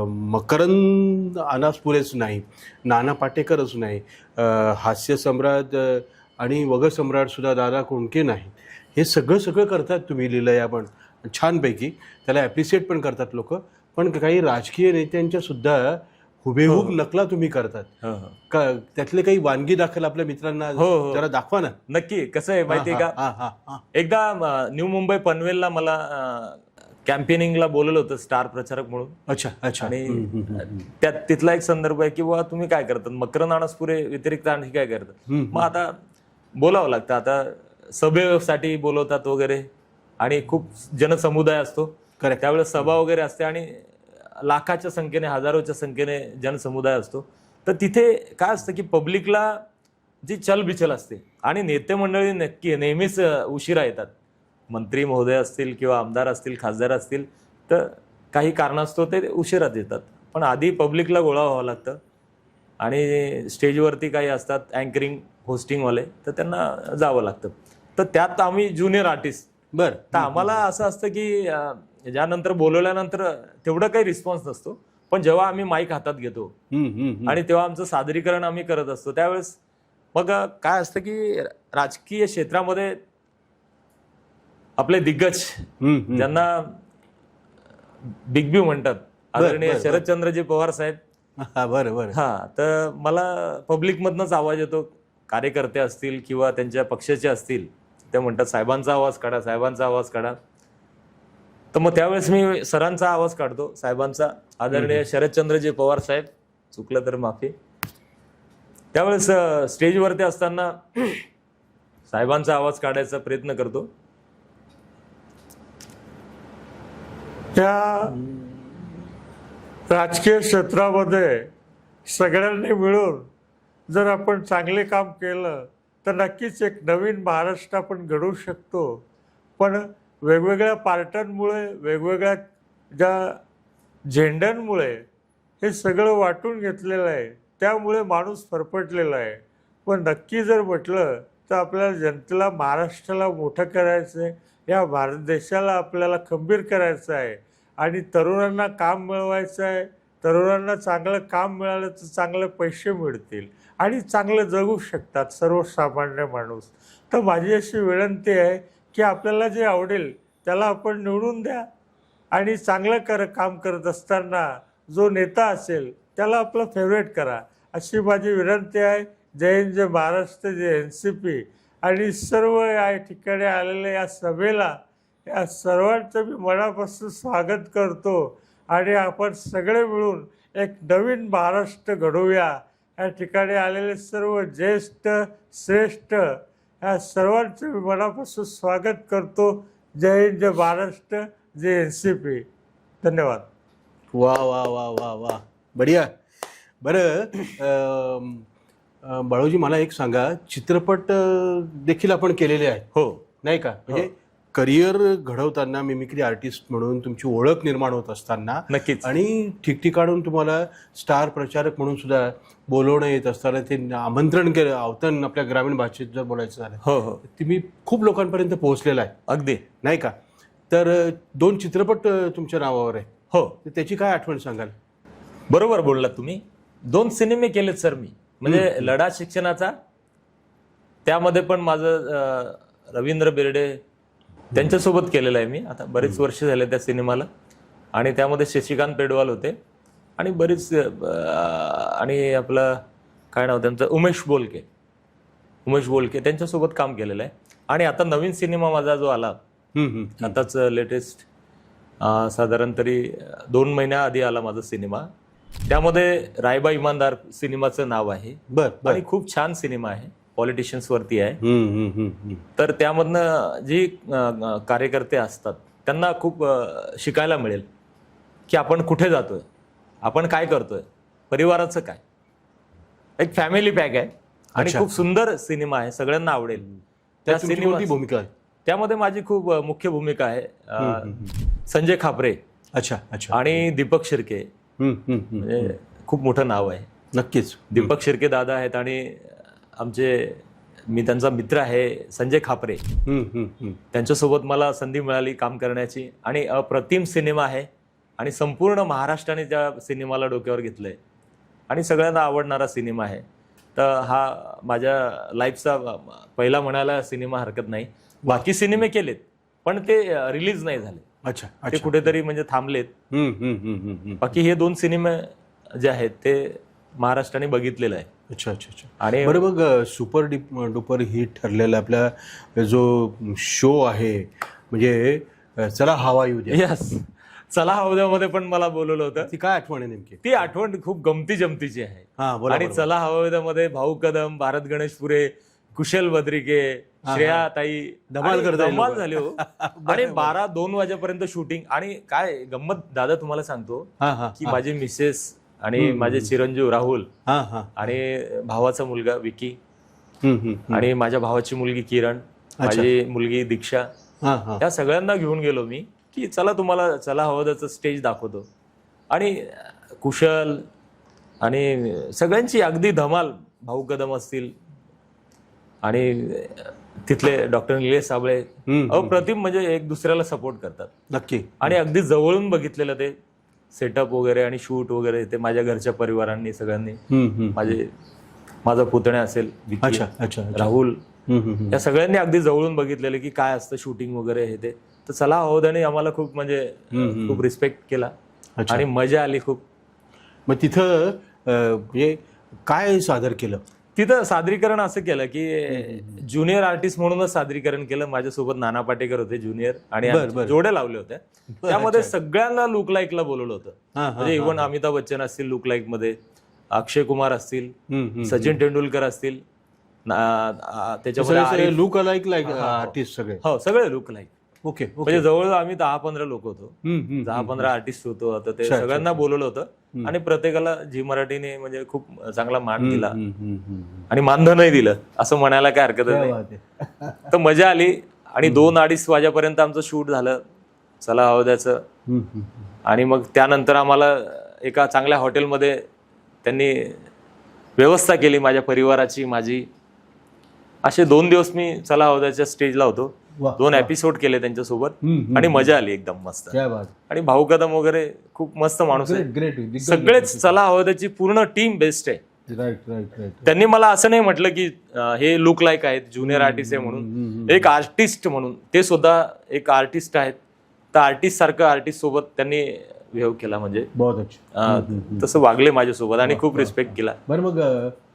मकरंद अनासपुरेच नाही, नाना पाटेकरच नाही, हास्य सम्राट आणि वग सम्राट सुद्धा दादा कोंडके नाही, हे सगळं करतात तुम्ही लिहिलंय आपण छानपैकी. त्याला ॲप्रिशिएट पण करतात लोक. पण काही राजकीय नेत्यांच्या सुद्धा हुबेहूब नकला तुम्ही करतात. त्यातले काही वानगी दाखल आपल्या मित्रांना जरा दाखवा ना. नक्की. कसं आहे माहितीये का, एकदा न्यू मुंबई पनवेलला मला कॅम्पेनिंगला बोलवलं होतं स्टार प्रचारक म्हणून. अच्छा अच्छा. आणि त्यात तिथला एक संदर्भ आहे की बाबा तुम्ही काय करतात, मकरंद अनासपुरे व्यतिरिक्त आणखी काय करतात. मग आता बोलावं लागतं. आता सभेसाठी बोलवतात वगैरे आणि खूप जनसमुदाय असतो त्यावेळेस सभा वगैरे असते आणि लाखाच्या संख्येने, हजारोच्या संख्येने जनसमुदाय असतो. तर तिथे काय असतं की पब्लिकला जी चलबिचल असते आणि नेते मंडळी नेहमीच उशिरा येतात. मंत्री महोदय असतील किंवा आमदार असतील, खासदार असतील, तर काही कारणास्तव ते उशिराच येतात. पण आधी पब्लिकला गोळा व्हावं लागतं आणि स्टेजवरती काही असतात अँकरिंग होस्टिंगवाले, तर त्यांना जावं लागतं. तर त्यात आम्ही ज्युनियर आर्टिस्ट बर तर आम्हाला असं असतं की ज्यानंतर बोलवल्यानंतर तेवढं काही रिस्पॉन्स नसतो, पण जेव्हा आम्ही माईक हातात घेतो आणि तेव्हा आमचं सादरीकरण आम्ही करत असतो त्यावेळेस मग काय असतं की राजकीय क्षेत्रामध्ये आपले दिग्गज ज्यांना बिग बी म्हणतात आदरणीय बर. शरदचंद्रजी पवार साहेब, बरं बरं. हा, तर मला पब्लिकमधनच आवाज येतो, कार्यकर्ते असतील किंवा त्यांच्या पक्षाचे असतील, ते म्हणतात साहेबांचा आवाज काढा, साहेबांचा आवाज काढा. तर मग त्यावेळेस मी सरांचा आवाज काढतो, साहेबांचा, आदरणीय शरदचंद्रजी पवार साहेब, चुकलं तर माफी. त्यावेळेस स्टेजवरती असताना साहेबांचा आवाज काढायचा प्रयत्न करतो. या राजकीय क्षेत्रामध्ये सगळ्यांनी मिळून जर आपण चांगले काम केलं तर नक्कीच एक नवीन महाराष्ट्र आपण घडवू शकतो. पण वेगवेगळ्या पार्ट्यांमुळे, वेगवेगळ्या ज्या झेंड्यांमुळे हे सगळं वाटून घेतलेलं आहे, त्यामुळे माणूस फरफटलेला आहे. पण नक्की जर म्हटलं तर आपल्याला जनतेला, महाराष्ट्राला मोठं करायचं आहे, या भारत देशाला आपल्याला खंबीर करायचं आहे आणि तरुणांना काम मिळवायचं आहे. तरुणांना चांगलं काम मिळालं तर चांगले पैसे मिळतील आणि चांगलं जगू शकतात सर्वसामान्य माणूस. तर माझी अशी विनंती आहे की आपल्याला जे आवडेल त्याला आपण निवडून द्या आणि चांगलं काम करत असताना जो नेता असेल त्याला आपलं फेवरेट करा, अशी माझी विनंती आहे. जय हिंद, जय महाराष्ट्र, जय NCP आणि सर्व या ठिकाणी आलेल्या या सभेला, या सर्वांचं मी मनापासून स्वागत करतो आणि आपण सगळे मिळून एक नवीन महाराष्ट्र घडवूया. या ठिकाणी आलेले सर्व ज्येष्ठ, श्रेष्ठ या सर्वांचं मी मनापासून स्वागत करतो. जय हिंद, जय महाराष्ट्र, जय NCP. धन्यवाद. वा वा वा वा वा, बढिया. बरं बाळूजी, मला एक सांगा, चित्रपट देखील आपण केलेले आहेत, हो, नाही का? म्हणजे करिअर घडवताना, मिमिक्री आर्टिस्ट म्हणून तुमची ओळख निर्माण होत असताना, नक्कीच, आणि ठिकठिकाणून तुम्हाला स्टार प्रचारक म्हणून सुद्धा बोलवणं येत असताना, ते आमंत्रण केलं, आवतन आपल्या ग्रामीण भाषेत जर बोलायचं झालं, हो हो, तुम्ही खूप लोकांपर्यंत पोहोचलेला आहे, अगदी, नाही का? तर 2 चित्रपट तुमच्या नावावर आहे, हो. तर त्याची काय आठवण सांगाल? बरोबर बोललात तुम्ही. 2 सिनेमे केलेत सर मी, म्हणजे लढा शिक्षणाचा, त्यामध्ये पण माझं रवींद्र बेर्डे त्यांच्यासोबत केलेलं आहे मी. आता बरेच वर्ष झाले त्या सिनेमाला, आणि त्यामध्ये शशिकांत पेडवाल होते आणि बरीच आणि आपलं काय नाव त्यांचं, उमेश बोलके त्यांच्यासोबत काम केलेलं आहे. आणि आता नवीन सिनेमा माझा जो आला आताच लेटेस्ट, साधारण तरी 2 महिन्याआधी आला माझा सिनेमा, त्यामध्ये रायबा इमानदार सिनेमाचं नाव आहे. बर. आणि खूप छान सिनेमा आहे, पॉलिटिशियन्स वरती आहे. तर त्यामधनं जी कार्यकर्ते असतात त्यांना खूप शिकायला मिळेल की आपण कुठे जातोय, आपण काय करतोय, परिवाराचं काय. एक फॅमिली पॅक आहे आणि खूप सुंदर सिनेमा आहे, सगळ्यांना आवडेल. त्या सिनेमाची भूमिका आहे त्यामध्ये माझी खूप मुख्य भूमिका आहे. संजय खापरे, अच्छा, आणि दीपक शिर्के, म्हणजे खूप मोठं नाव आहे. नक्कीच. दीपक शिर्के दादा आहेत आणि मी त्यांचा मित्र आहे संजय खापरे. त्यांच्यासोबत मला संधी मिळाली काम करण्याची, आणि अप्रतिम सिनेमा आहे आणि संपूर्ण महाराष्ट्राने त्या सिनेमाला डोक्यावर घेतलंय आणि सगळ्यांना आवडणारा सिनेमा आहे. तर हा माझ्या लाईफचा पहिला म्हणायला सिनेमा हरकत नाही. बाकी सिनेमे केलेत पण ते रिलीज नाही झाले. अच्छा, ते कुठेतरी म्हणजे थांबलेत. बाकी हे 2 सिनेमे जे आहेत ते महाराष्ट्राने बघितलेलं आहे. अच्छा. आणि बरं, मग सुपर डुपर हिट ठरलेला आपला जो शो आहे, म्हणजे चला हवा येऊ द्या, यस, चला हवामध्ये पण मला बोलवलं होतं. ती काय आठवण आहे नेमकी? ती आठवण खूप गमती जमतीची आहे. बोला. आणि चला हवामध्ये भाऊ कदम, भारत गणेशपुरे, कुशल बद्रिके, श्रेया ताई धमाल झाली हो. आणि 12-2 वाजेपर्यंत शूटिंग. आणि काय गंमत दादा तुम्हाला सांगतो की माझी मिसेस आणि माझे चिरंजीव राहुल आणि भावाचा मुलगा विकी आणि माझ्या भावाची मुलगी किरण, माझी मुलगी दीक्षा, या सगळ्यांना घेऊन गेलो मी की चला तुम्हाला चला हवादाचं स्टेज दाखवतो. आणि कुशल आणि सगळ्यांची अगदी धमाल, भाऊ कदम असतील आणि तिथले डॉक्टर निलेश साबळे अप्रतिम, म्हणजे एक दुसऱ्याला सपोर्ट करतात. नक्की. आणि अगदी जवळून बघितलेलं ते सेटअप वगैरे आणि शूट वगैरे ते माझ्या घरच्या परिवारांनी सगळ्यांनी, माझा पुतण्या असेल विकी, अच्छा अच्छा राहुल, या सगळ्यांनी अगदी जवळून बघितलेलं की काय असतं शूटिंग वगैरे हे ते. तर चला अहोदाने आम्हाला खूप म्हणजे खूप रिस्पेक्ट केला आणि मजा आली खूप. मग तिथं म्हणजे काय सादर केलं? तिथं सादरीकरण असं केलं की ज्युनियर आर्टिस्ट म्हणूनच सादरीकरण केलं. माझ्यासोबत नाना पाटेकर होते ज्युनियर आणि जोड्या लावले होते. त्यामध्ये सगळ्यांना लुक लाईकला बोलवलं होतं. म्हणजे इव्हन अमिताभ बच्चन असतील लुक लाईक मध्ये, अक्षय कुमार असतील, सचिन तेंडुलकर असतील, त्याच्यामध्ये लुक लाईक आर्टिस्ट सगळे. हो सगळे लुक लाईक. ओके. म्हणजे जवळ आम्ही 10-15 लोक होतो, 10-15 आर्टिस्ट होतो. आता ते सगळ्यांना बोलवलं होतं आणि प्रत्येकाला झी मराठीने म्हणजे खूप चांगला मान दिला आणि मानधनही दिलं असं म्हणायला काय हरकत नाही. तर मजा आली आणि 2-2:30 वाजेपर्यंत आमचं शूट झालं चला अवध्याचं. आणि मग त्यानंतर आम्हाला एका चांगल्या हॉटेलमध्ये त्यांनी व्यवस्था केली माझ्या परिवाराची, माझी. असे 2 दिवस मी चला अवध्याच्या स्टेजला होतो. 2 एपिसोड केले त्यांच्यासोबत आणि मजा आली एकदम मस्त. आणि भाऊ कदम वगैरे खूप मस्त माणूस आहे. सगळेच चला अवध्याची पूर्ण टीम बेस्ट आहे. त्यांनी मला असं नाही म्हटलं की हे लुक लाईक आहेत, ज्युनियर आर्टिस्ट आहे म्हणून. एक आर्टिस्ट म्हणून ते सुद्धा एक आर्टिस्ट आहेत. तर आर्टिस्ट सारखं आर्टिस्ट सोबत त्यांनी बिहेव केला. म्हणजे तसं वागले माझ्यासोबत आणि खूप रिस्पेक्ट केला. बरं मग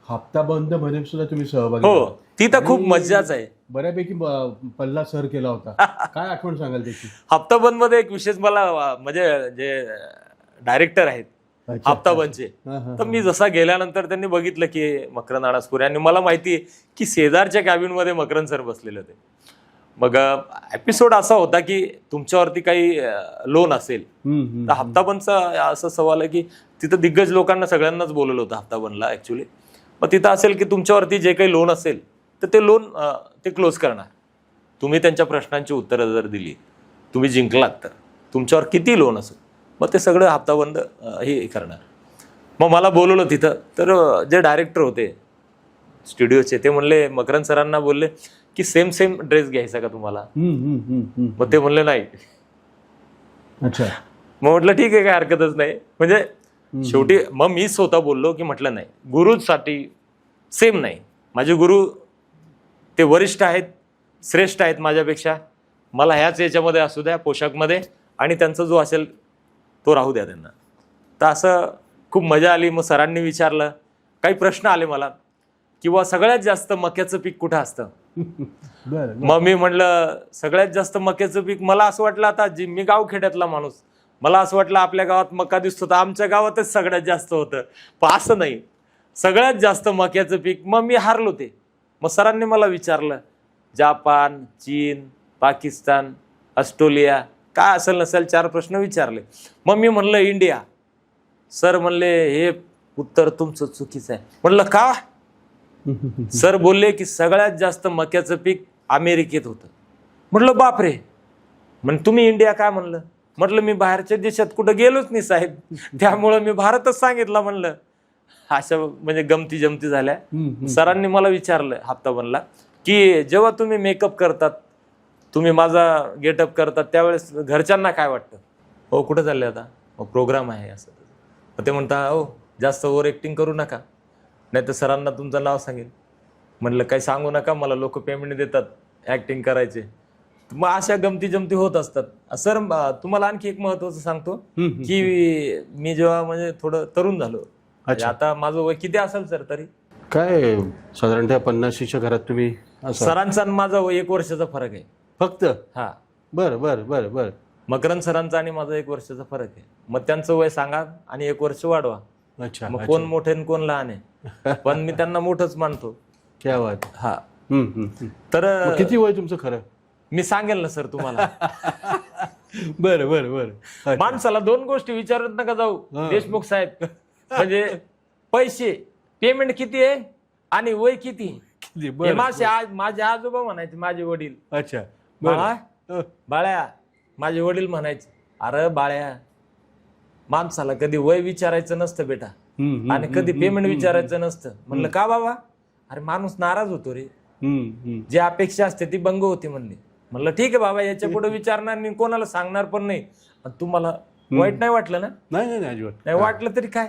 हप्ता बंद मध्ये सुद्धा तुम्ही सहभागी? हो, ती तर खूप मजाच आहे. बऱ्यापैकी पल्ला सर केला होता. काय आठवण सांगाल त्याची? हप्ता बंद मध्ये एक विशेष मला म्हणजे जे डायरेक्टर आहेत हप्ता बंदचे, तर मी जसा गेल्यानंतर त्यांनी बघितलं की मकरंद अनासपुरे, आणि मला माहिती आहे की शेजारच्या कॅबिन मध्ये मकरंद सर बसलेले होते. मग एपिसोड असा होता की तुमच्यावरती काही लोन असेल तर हप्ता बंदचा असं सवाल आहे की तिथं दिग्गज लोकांना सगळ्यांनाच बोलवलं होतं हप्ता बंदला ऍक्च्युली. मग तिथं असेल की तुमच्यावरती जे काही लोन असेल तर ते लोन ते क्लोज करणार. तुम्ही त्यांच्या प्रश्नांची उत्तरं जर दिली, तुम्ही जिंकलात, तर तुमच्यावर किती लोन असेल मग ते सगळं हप्ता बंद हे करणार. मग मला बोलवलं तिथं. तर जे डायरेक्टर होते स्टुडिओचे ते म्हणले, मकरंद सरांना बोलले की सेम ड्रेस घ्यायचा का तुम्हाला? मग ते म्हणले नाही. अच्छा. मग म्हटलं ठीक आहे, काय हरकतच नाही. म्हणजे शेवटी मग मी स्वतः बोललो की म्हटलं नाही, गुरुसाठी सेम नाही. माझे गुरु ते वरिष्ठ आहेत, श्रेष्ठ आहेत माझ्यापेक्षा. मला ह्याच याच्यामध्ये असू द्या, पोशाखमध्ये, आणि त्यांचा जो असेल तो राहू द्या त्यांना. तर असं खूप मजा आली. मग सरांनी विचारलं, काही प्रश्न आले मला, किंवा सगळ्यात जास्त मक्याचं पीक कुठं असतं? मग मी म्हणलं सगळ्यात जास्त मक्याचं पीक, मला असं वाटलं आता मी गावखेड्यातला माणूस, मला असं वाटलं आपल्या गावात मका दिसतो तर आमच्या गावातच सगळ्यात जास्त होतं. पण असं नाही, सगळ्यात जास्त मक्याचं पीक. मग मी हारलो ते. मग सरांनी मला विचारलं जापान, चीन, पाकिस्तान, ऑस्ट्रेलिया, काय असेल नसेल 4 प्रश्न विचारले. मग मी म्हणलं इंडिया. सर म्हणले हे उत्तर तुमचं चुकीचं आहे. म्हणलं का? सर बोलले की सगळ्यात जास्त मक्याचं पीक अमेरिकेत होतं. म्हटलं बापरे. म्हणजे तुम्ही इंडिया काय? म्हणलं मी बाहेरच्या देशात कुठं गेलोच नाही साहेब, त्यामुळं मी भारतच सांगितला. म्हणलं अशा म्हणजे गमती जमती झाल्या. सरांनी मला विचारलं हप्ता बनला की जेव्हा तुम्ही मेकअप करतात, तुम्ही माझा गेटअप करतात, त्यावेळेस घरच्यांना काय वाटतं? हो कुठं चालले आता? प्रोग्राम आहे असं. मग ते म्हणता हो जास्त ओव्हर ॲक्टिंग करू नका, नाही तर सरांना तुमचं नाव सांगेल. म्हणलं काही सांगू नका, मला लोक पेमेंट देतात ॲक्टिंग करायचे. मग अशा गमती जमती होत असतात. सर तुम्हाला आणखी एक महत्वाचं सांगतो की मी जेव्हा म्हणजे थोडं तरुण झालो, आता माझं वय किती असेल सर तरी काय साधारणतः 50च्या घरात तुम्ही? सरांचा आणि माझा 1 वर्षाचा फरक आहे फक्त. हा. बर. मकरंद सरांचा आणि माझा 1 वर्षाचा फरक आहे. मग त्यांचं वय सांगा आणि 1 वर्ष वाढवा. अच्छा. मग कोण मोठे आणि कोण लहान आहे, पण मी त्यांना मोठंच मानतो. क्या बात. हा. तर किती वय तुमचं खरं? मी सांगेल ना सर तुम्हाला. बरं. माणसाला 2 गोष्टी विचारत नका जाऊ देशमुख साहेब. म्हणजे पैसे, पेमेंट किती आहे आणि वय किती. माझे आजोबा म्हणायचे, माझे वडील. अच्छा. बाळ्या, माझे वडील म्हणायचे, अरे बाळ्या, माणसाला कधी वय विचारायचं नसतं बेटा, आणि कधी पेमेंट विचारायचं नसतं. म्हणलं का बाबा? अरे माणूस नाराज होतो रे. जी अपेक्षा असते ती भंग होती म्हणली. म्हणलं ठीक आहे बाबा, याच्या पुढे विचारणार नाही, कोणाला सांगणार पण नाही. आणि तुम्हाला वाईट नाही वाटलं ना? नाही अजिबात नाही वाटलं तरी काय.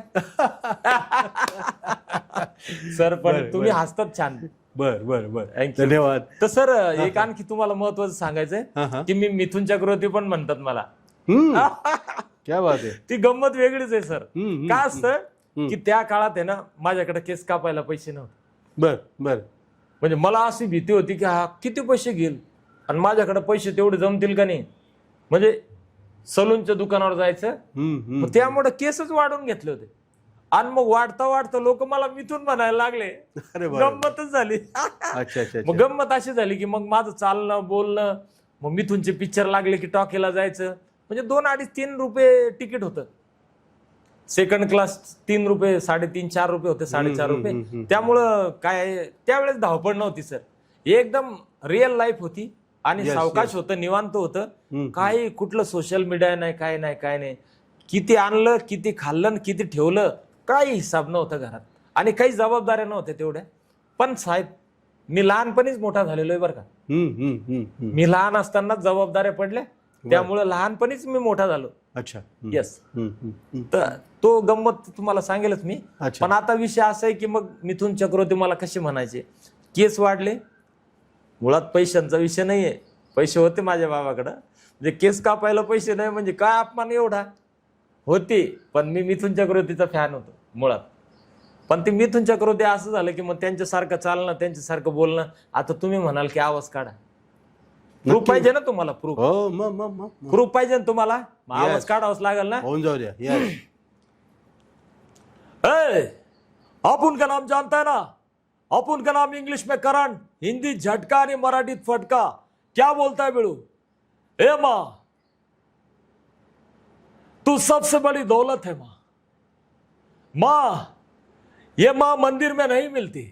सर पण तुम्ही हसतात छान. बर बर बर Thank you. धन्यवाद. तर सर एक आणखी तुम्हाला महत्वाचं सांगायचंय की मी मिथुन चक्रवर्ती पण म्हणतात मला. क्या बात आहे. ती गंमत वेगळीच आहे सर. काय असतं की त्या काळात आहे ना, माझ्याकडे केस कापायला पैसे नव्हते. बर बर म्हणजे मला अशी भीती होती की हा किती पैसे घेईल आणि माझ्याकडे पैसे तेवढे जमतील का नाही. म्हणजे सलूनच्या दुकानावर जायचं, मग त्यामुळे केसच वाढवून घेतले होते. आणि मग वाढता वाढता लोक मला मिथून म्हणायला लागले. अरे बाबा. गंमतच झाली. अच्छा अच्छा मग गंमत अशी झाली की मग माझं चालणं बोलणं, मग मिथूनचे पिक्चर लागले की टॉकीला जायचं. म्हणजे 2, 2.5, 3 रुपये तिकीट होतं. सेकंड क्लास 3 रुपये, 3.5, 4 रुपये होते, 4.5 रुपये. त्यामुळं काय त्यावेळेस धावपळ नव्हती सर, एकदम रिअल लाईफ होती. आणि Yes, सावकाश yes. होतं, निवांत होतं. काही कुठलं सोशल मीडिया नाही, काय नाही. किती आणलं, किती खाल्लं, किती ठेवलं, काही हिसाब नव्हता घरात. आणि काही जबाबदाऱ्या नव्हत्या तेवढ्या. पण साहेब, मी लहानपणीच मोठा झालेलो आहे बरं का. मी लहान असतानाच जबाबदाऱ्या पडल्या, त्यामुळे लहानपणीच मी मोठा झालो. अच्छा. येस. तर तो गंमत तुम्हाला सांगेलच मी. अच्छा. पण आता विषय असा आहे की मग मिथुन चक्रवर्ती मला कसे म्हणायचे, केस वाढले. मुळात पैशांचा विषय नाहीये, पैसे होते माझ्या बाबाकडं. म्हणजे केस कापायला पैसे नाही म्हणजे काय अपमान एवढा होते. पण मी मिथुन चक्रवर्तीचा फॅन होतो मुळात. पण ते मिथुन चक्रवर्ती असं झालं की मग त्यांच्यासारखं चालणं, त्यांच्यासारखं बोलणं. आता तुम्ही म्हणाल की आवाज काढा, प्रूफ पाहिजे ना तुम्हाला. प्रूफ हो मग प्रूफ पाहिजे ना तुम्हाला, मग आवाज Yes. काढावाच लागेल ना. होऊन जाऊ द्या. Yes. अपुन का नाम जानता है ना? अपुन का नाम इंग्लिश में करंट, हिंदी झटका आणि मराठीत फटका. क्या बोलता है बेड़ू? ए माँ, तू सबसे बड़ी दौलत है माँ. माँ, ये माँ मंदिर में नहीं मिलती,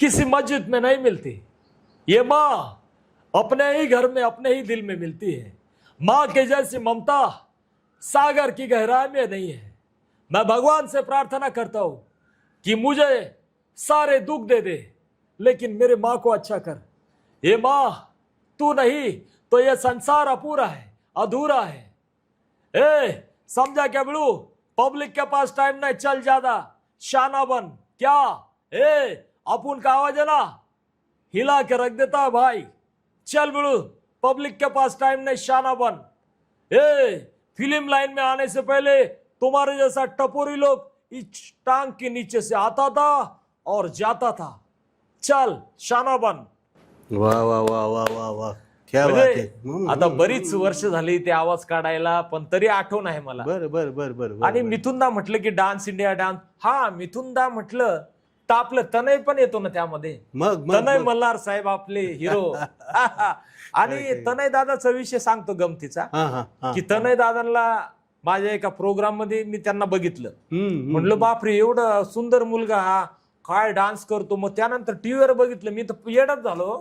किसी मस्जिद में नहीं मिलती. ये माँ अपने ही घर में, अपने ही दिल में मिलती है. माँ के जैसी ममता सागर की गहराई में नहीं है. मैं भगवान से प्रार्थना करता हूं कि मुझे सारे दुख दे दे, लेकिन मेरे माँ को अच्छा कर. ये माँ, तू नहीं तो ये संसार अपूरा है, अधूरा है. ए समझा क्या बिड़ू? पब्लिक के पास टाइम नहीं, चल ज्यादा शाना बन. क्या अपुन का आवाज है ना, हिला के रख देता है भाई. चल बिड़ू, पब्लिक के पास टाइम नहीं, शाना बन. फिल्म लाइन में आने से पहले तुम्हारे जैसा टपोरी लोग इस टांग के नीचे से आता था और जाता था. चल शाना बन. वा वा वा वा वा वा क्या बात आहे. म्हणजे आता बरीच वर्ष झाली ते आवाज काढायला, पण तरी आठवण आहे मला. बर बर बर बर. आणि मिथुनदा म्हटलं की डान्स इंडिया डान्स, हा मिथुनदा म्हटलं तर आपलं तनय पण येतो ना त्यामध्ये. मग तनय मल्हार साहेब आपले हिरो. आणि तनय दादाचा विषय सांगतो गमतीचा, की तनय दादांना माझ्या एका प्रोग्राम मध्ये मी त्यांना बघितलं. म्हणलं बापरे, एवढा सुंदर मुलगा हा, काय डान्स करतो. मग त्यानंतर टीव्हीवर बघितलं, मी तर येडच झालो.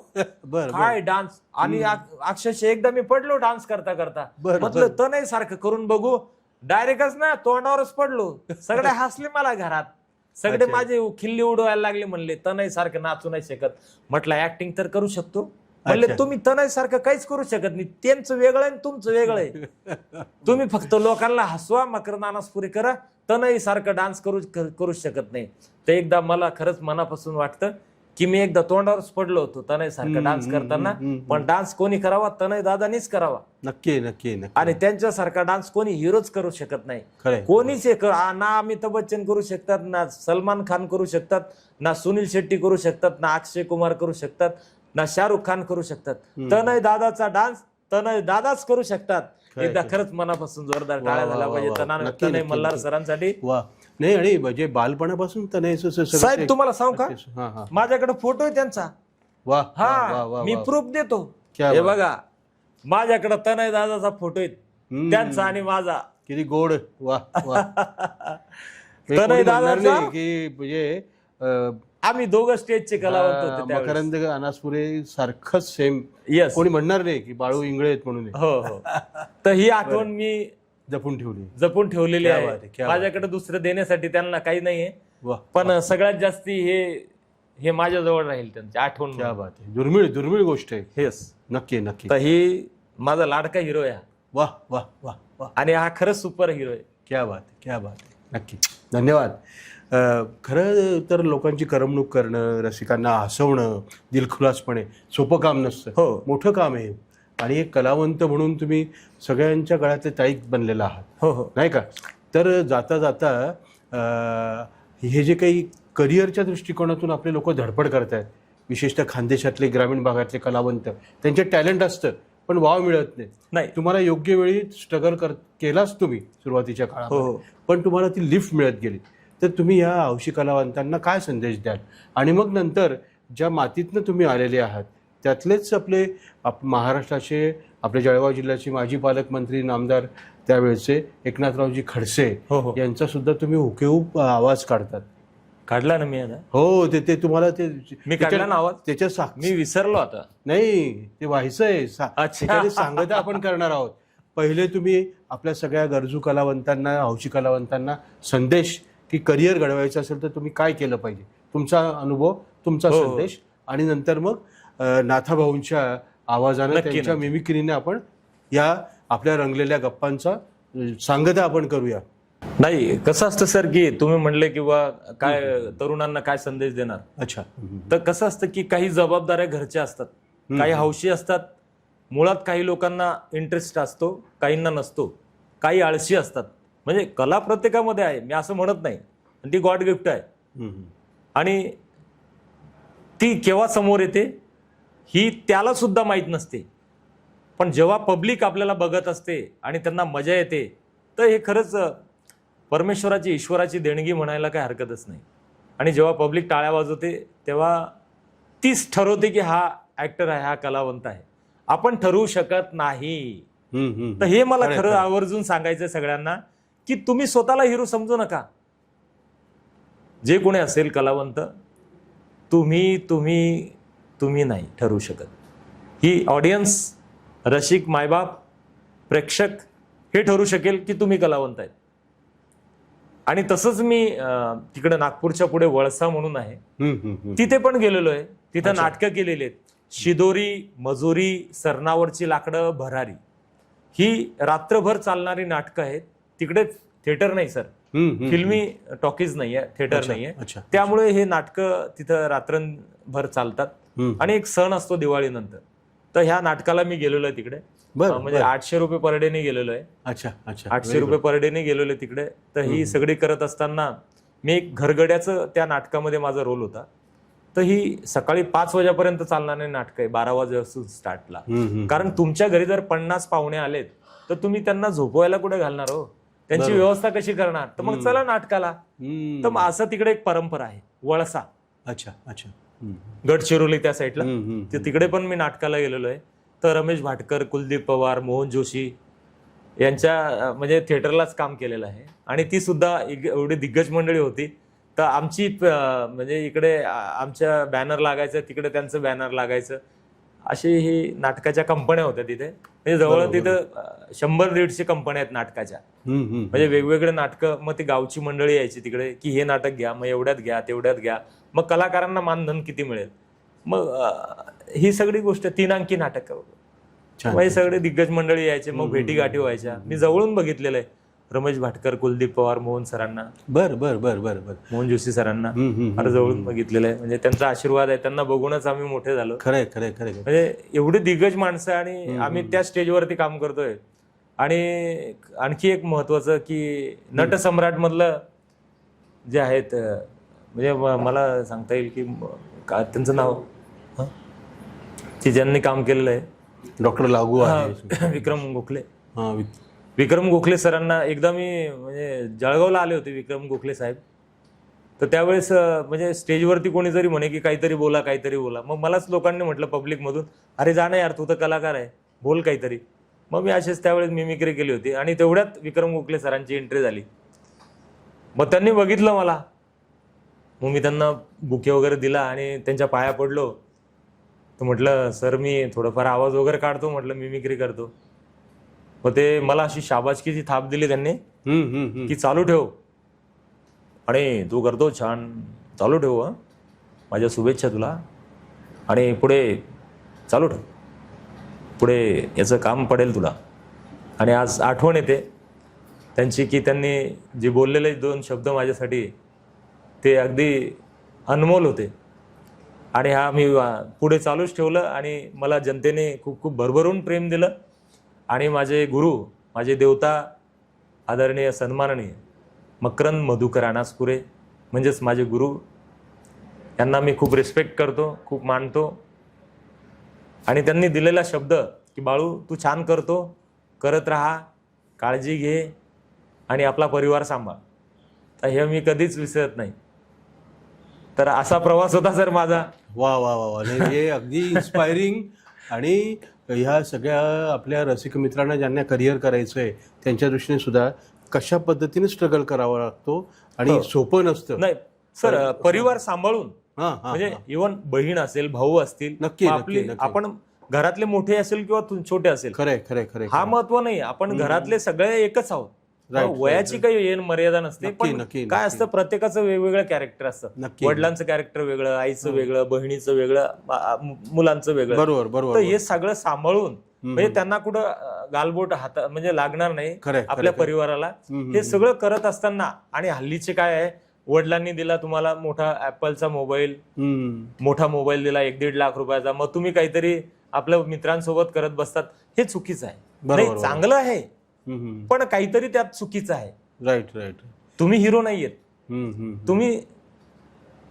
काय डान्स. आणि अक्षरशः एकदा मी पडलो डान्स करता करता. म्हटलं तनय सारखं करून बघू. डायरेक्टच ना तोंडावरच पडलो. सगळे हसले मला घरात, सगळे माझे खिल्ली उडवायला लागले. म्हणले तनय सारखं नाचू नाही शकत. म्हटलं ऍक्टिंग तर करू शकतो. म्हणले तुम्ही तनय सारखं काहीच करू शकत नाही, त्यांचं वेगळं आहे तुमचं वेगळं आहे. तुम्ही फक्त लोकांना हसवा, मकरंद अनासपुरे करा, तनय सारखं डान्स करू शकत नाही. तर एकदा मला खरंच मनापासून वाटतं की मी एकदा तोंडावरच पडलो होतो तनय सारखं डान्स करताना. पण डान्स कोणी करावा, तनय दादानीच करावा. नक्की नक्की नक्की. आणि त्यांच्यासारखा डान्स कोणी हिरोच करू शकत नाही. कोणीच ना अमिताभ बच्चन करू शकतात, ना सलमान खान करू शकतात, ना सुनील शेट्टी करू शकतात, ना अक्षय कुमार करू शकतात, ना शाहरुख खान करू शकतात. तनय दादाचा डान्स तनय दादाच करू शकतात. एकदा खरंच मनापासून जोरदार टाळ्या झाला पाहिजे तनय मल्हार सरांसाठी. वा. नाही, आणि म्हणजे बालपणापासून तनय साहेब तुम्हाला सांगू का, माझ्याकडे फोटो आहे त्यांचा. वा. हा, मी प्रूफ देतो. हे बघा, माझ्याकडे तनय दादाचा फोटो आहे, त्यांचा आणि माझा. किती गोड. वा वा. तनय दादाचा की म्हणजे आम्ही दोघं स्टेजचे कलावंत होते. मकरंद अनासपुरे सारखंच सेम. येस. कोणी म्हणणार नाही की बाळू इंगळे आहेत म्हणून. हो हो. तर ही आठवण मी जपून ठेवलेली आहे. माझ्याकडे दुसरं देण्यासाठी त्यांना काही नाहीये. पण सगळ्यात जास्ती हे माझ्याजवळ राहील, त्यांची आठवण क्या बात आहे, दुर्मिळ दुर्मिळ गोष्ट आहे. हेच. नक्की नक्की. तर ही माझा लाडका हिरो आहे हा. वाह वाह वाह वाह, आणि हा खरंच सुपर हिरो आहे. क्या बात आहे, क्या बात आहे. नक्की, धन्यवाद. खरं तर लोकांची करमणूक करणं, रसिकांना हसवणं दिलखुलासपणे सोपं काम नसतं. हो. मोठं काम आहे. आणि एक कलावंत म्हणून तुम्ही सगळ्यांच्या गळ्यातले ताईक बनलेला आहात, हो हो. नाही का? तर जाता जाता हे जे काही करिअरच्या दृष्टिकोनातून आपले लोक धडपड करत आहेत, विशेषतः खानदेशातले ग्रामीण भागातले कलावंत, त्यांचे टॅलेंट असतं पण वाव मिळत नाही. नाही. तुम्हाला योग्य वेळी स्ट्रगल केलाच तुम्ही सुरुवातीच्या हो काळामध्ये, हो. पण तुम्हाला ती लिफ्ट मिळत गेली. तर तुम्ही या हौशी कलावंतांना काय संदेश द्याल? आणि मग नंतर ज्या मातीतनं तुम्ही आलेले आहात त्यातलेच आपले महाराष्ट्राचे, आपल्या जळगाव जिल्ह्याचे माजी पालकमंत्री नामदार त्यावेळेचे एकनाथरावजी खडसे हो हो. यांचा सुद्धा तुम्ही हुकेहूब आवाज काढतात. काढला ना मी आता. हो, ते तुम्हाला ते मी काढला ना आवाज. त्याच्या मी विसरलो आता. नाही, ते व्हायचंय. अच्छा. त्याच्याने सांगता आपण करणार आहोत. पहिले तुम्ही आपल्या सगळ्या गरजू कलावंतांना, हौशी कलावंतांना संदेश, की करिअर घडवायचं असेल तर तुम्ही काय केलं पाहिजे, तुमचा अनुभव, तुमचा हो. संदेश, आणि नंतर मग नाथाभाऊंच्या आवाजानं, नक्की, त्यांच्या नक्की. मिमिक्रीने आपण या आपल्या रंगलेल्या गप्पांचा सांगता आपण करूया. नाही, कसं असतं सर, की तुम्ही म्हणले किंवा काय तरुणांना काय संदेश देणार. अच्छा. तर कसं असतं की काही जबाबदाऱ्या घरच्या असतात, काही हौशी असतात. मुळात काही लोकांना इंटरेस्ट असतो, काहींना नसतो, काही आळशी असतात. म्हणजे कला प्रत्येकामध्ये आहे, मी असं म्हणत नाही. ती गॉड गिफ्ट आहे आणि ती केव्हा समोर येते ही त्याला सुद्धा माहीत नसते. पण जेव्हा पब्लिक आपल्याला बघत असते आणि त्यांना मजा येते, तर हे खरंच परमेश्वराची, ईश्वराची देणगी म्हणायला काही हरकतच नाही. आणि जेव्हा पब्लिक टाळ्या वाजवते तेव्हा तीच ठरवते की हा ॲक्टर आहे, हा कलावंत आहे. आपण ठरवू शकत नाही. तर हे मला खरं आवर्जून सांगायचं सगळ्यांना, की तुम्ही स्वतःला हिरो समजू नका. जे कोणी असेल कलावंत, तुम्ही तुम्ही तुम्ही नाही ठरवू शकत. ही ऑडियन्स, रसिक, मायबाप, प्रेक्षक हे ठरवू शकेल की तुम्ही कलावंत आहेत. आणि तसंच मी तिकडे नागपूरच्या पुढे वळसा म्हणून आहे, तिथे पण गेलेलो आहे. तिथं नाटकं केलेली आहेत. शिदोरी, मजुरी, सरनावरची लाकडं, भरारी, ही रात्रभर चालणारी नाटकं आहेत. तिकडे थिएटर नाही सर, फिल्मी टॉकीज नाहीये, थिएटर नाहीये. त्यामुळे हे नाटकं तिथं रात्रभर चालतात. आणि एक सण असतो दिवाळीनंतर, तर ह्या नाटकाला मी गेलेलो आहे तिकडे. म्हणजे 800 रुपये पर डेने गेलेलो आहे. अच्छा अच्छा. 800 रुपये पर डेने गेलेलो आहे तिकडे. तर ही सगळी करत असताना मी एक घरगड्याचं त्या नाटकामध्ये माझा रोल होता. तर ही सकाळी 5 वाजेपर्यंत चालणारे नाटक आहे, 12 वाजेपासून स्टार्टला. कारण तुमच्या घरी जर 50 पाहुणे आलेत तर तुम्ही त्यांना झोपवायला कुठे घालणार हो, त्यांची व्यवस्था कशी करणार? तर मग चला नाटकाला. तर मग असं तिकडे एक परंपरा आहे, वळसा. अच्छा अच्छा. गडचिरोली त्या साईडला, तिकडे पण मी नाटकाला गेलेलो आहे. तर रमेश भाटकर, कुलदीप पवार, मोहन जोशी यांच्या म्हणजे थिएटरलाच काम केलेलं आहे. आणि ती सुद्धा एवढी दिग्गज मंडळी होती. तर आमची म्हणजे इकडे आमच्या बॅनर लागायचं, तिकडे त्यांचं बॅनर लागायचं. अशी ही नाटकाच्या कंपन्या होत्या तिथे. म्हणजे जवळ तिथं 100-150 कंपन्या आहेत नाटकाच्या. म्हणजे वेगवेगळे नाटकं. मग ती गावची मंडळी यायची तिकडे, की हे नाटक घ्या, मग एवढ्यात घ्या, तेवढ्यात घ्या. मग कलाकारांना मानधन किती मिळेल. मग ही सगळी गोष्ट 3 अंकी नाटक. मग हे सगळे दिग्गज मंडळी यायचे, मग भेटी गाठी व्हायच्या. मी जवळून बघितलेलं आहे रमेश भाटकर, कुलदीप पवार, मोहन सरांना, मोहन जोशी सरांना फार जवळून बघितलेलं आहे. म्हणजे त्यांचा आशीर्वाद आहे, त्यांना बघूनच आम्ही मोठे झालो. खरंय खरंय खरंय. म्हणजे एवढे दिग्गज माणसं आणि आम्ही त्या स्टेजवरती काम करतोय. आणि आणखी एक महत्वाचं की नटसम्राट मधलं जे आहेत, म्हणजे मला सांगता येईल की त्यांचं नाव, की ज्यांनी काम केलेलं आहे, डॉक्टर लागू आहे, विक्रम गोखले. विक्रम गोखले सरांना एकदा मी म्हणजे जळगावला आले होते, विक्रम गोखले साहेब. तर त्यावेळेस म्हणजे स्टेजवरती कोणी जरी म्हणे की काहीतरी बोला, काहीतरी बोला, मग मलाच लोकांनी म्हटलं पब्लिकमधून, अरे जा ना यार, तू तर कलाकार आहे, बोल काहीतरी. मग मी असेच त्यावेळेस मिमिक्री केली होती. आणि तेवढ्यात विक्रम गोखले सरांची एंट्री झाली. मग त्यांनी बघितलं मला, मग मी त्यांना बुके वगैरे दिला आणि त्यांच्या पाया पडलो. तर म्हटलं सर, मी थोडंफार आवाज वगैरे काढतो, म्हटलं मिमिक्री करतो. मग ते मला अशी शाबासकीची थाप दिली त्यांनी, की चालू ठेव आणि तू करतो छान, चालू ठेव. माझ्या शुभेच्छा तुला आणि पुढे चालू ठेव. पुढे याचं काम पडेल तुला. आणि आज आठवण येते त्यांची की त्यांनी जे बोललेले 2 शब्द माझ्यासाठी ते अगदी अनमोल होते. आणि हा मी पुढे चालूच ठेवलं आणि मला जनतेने खूप खूप भरभरून प्रेम दिलं. आणि माझे गुरु, माझे देवता, आदरणीय सन्माननीय मकरंद मधुकर अनासपुरे म्हणजेच माझे गुरु, यांना मी खूप रिस्पेक्ट करतो, खूप मानतो. आणि त्यांनी दिलेला शब्द की बाळू तू छान करतो, करत राहा, काळजी घे आणि आपला परिवार सांभाळ, तर हे मी कधीच विसरत नाही. तर असा प्रवास होता सर माझा. वा वा वा वा. हे अगदी इन्स्पायरिंग. आणि ह्या सगळ्या आपल्या रसिक मित्रांना ज्यांना करिअर करायचं आहे त्यांच्या दृष्टीने सुद्धा कशा पद्धतीने स्ट्रगल करावा लागतो आणि सोपं नसतं. नाही सर, परिवार सांभाळून म्हणजे इव्हन बहीण असेल, भाऊ असतील, नक्की, आपली नक्की, नक्की. आपण घरातले मोठे असेल किंवा छोटे असेल, खरे खरे खरे हा महत्व नाही. आपण घरातले सगळे एकच आहोत. Right, वयाची काही येण मर्यादा नसते. नक्की, पण नक्की, काय असतं, प्रत्येकाचं वेगवेगळं कॅरेक्टर असतं. नक्की. वडिलांचं कॅरेक्टर वेगळं, आईचं वेगळं, बहिणीचं वेगळं, मुलांचं वेगळं. बरोबर तर बरोबर. हे सगळं सांभाळून म्हणजे त्यांना कुठं गालबोट हात म्हणजे लागणार नाही खरंय, आपल्या खरंय. परिवाराला. हे सगळं करत असताना आणि हल्लीचे काय आहे, वडिलांनी दिला तुम्हाला मोठा ऍपलचा मोबाईल, मोठा मोबाईल दिला 1-1.5 लाख रुपयाचा, मग तुम्ही काहीतरी आपल्या मित्रांसोबत करत बसतात. हे चुकीचं आहे. नाही, चांगलं आहे पण काहीतरी त्यात चुकीचं आहे. Right right. तुम्ही हिरो नाहीयेत.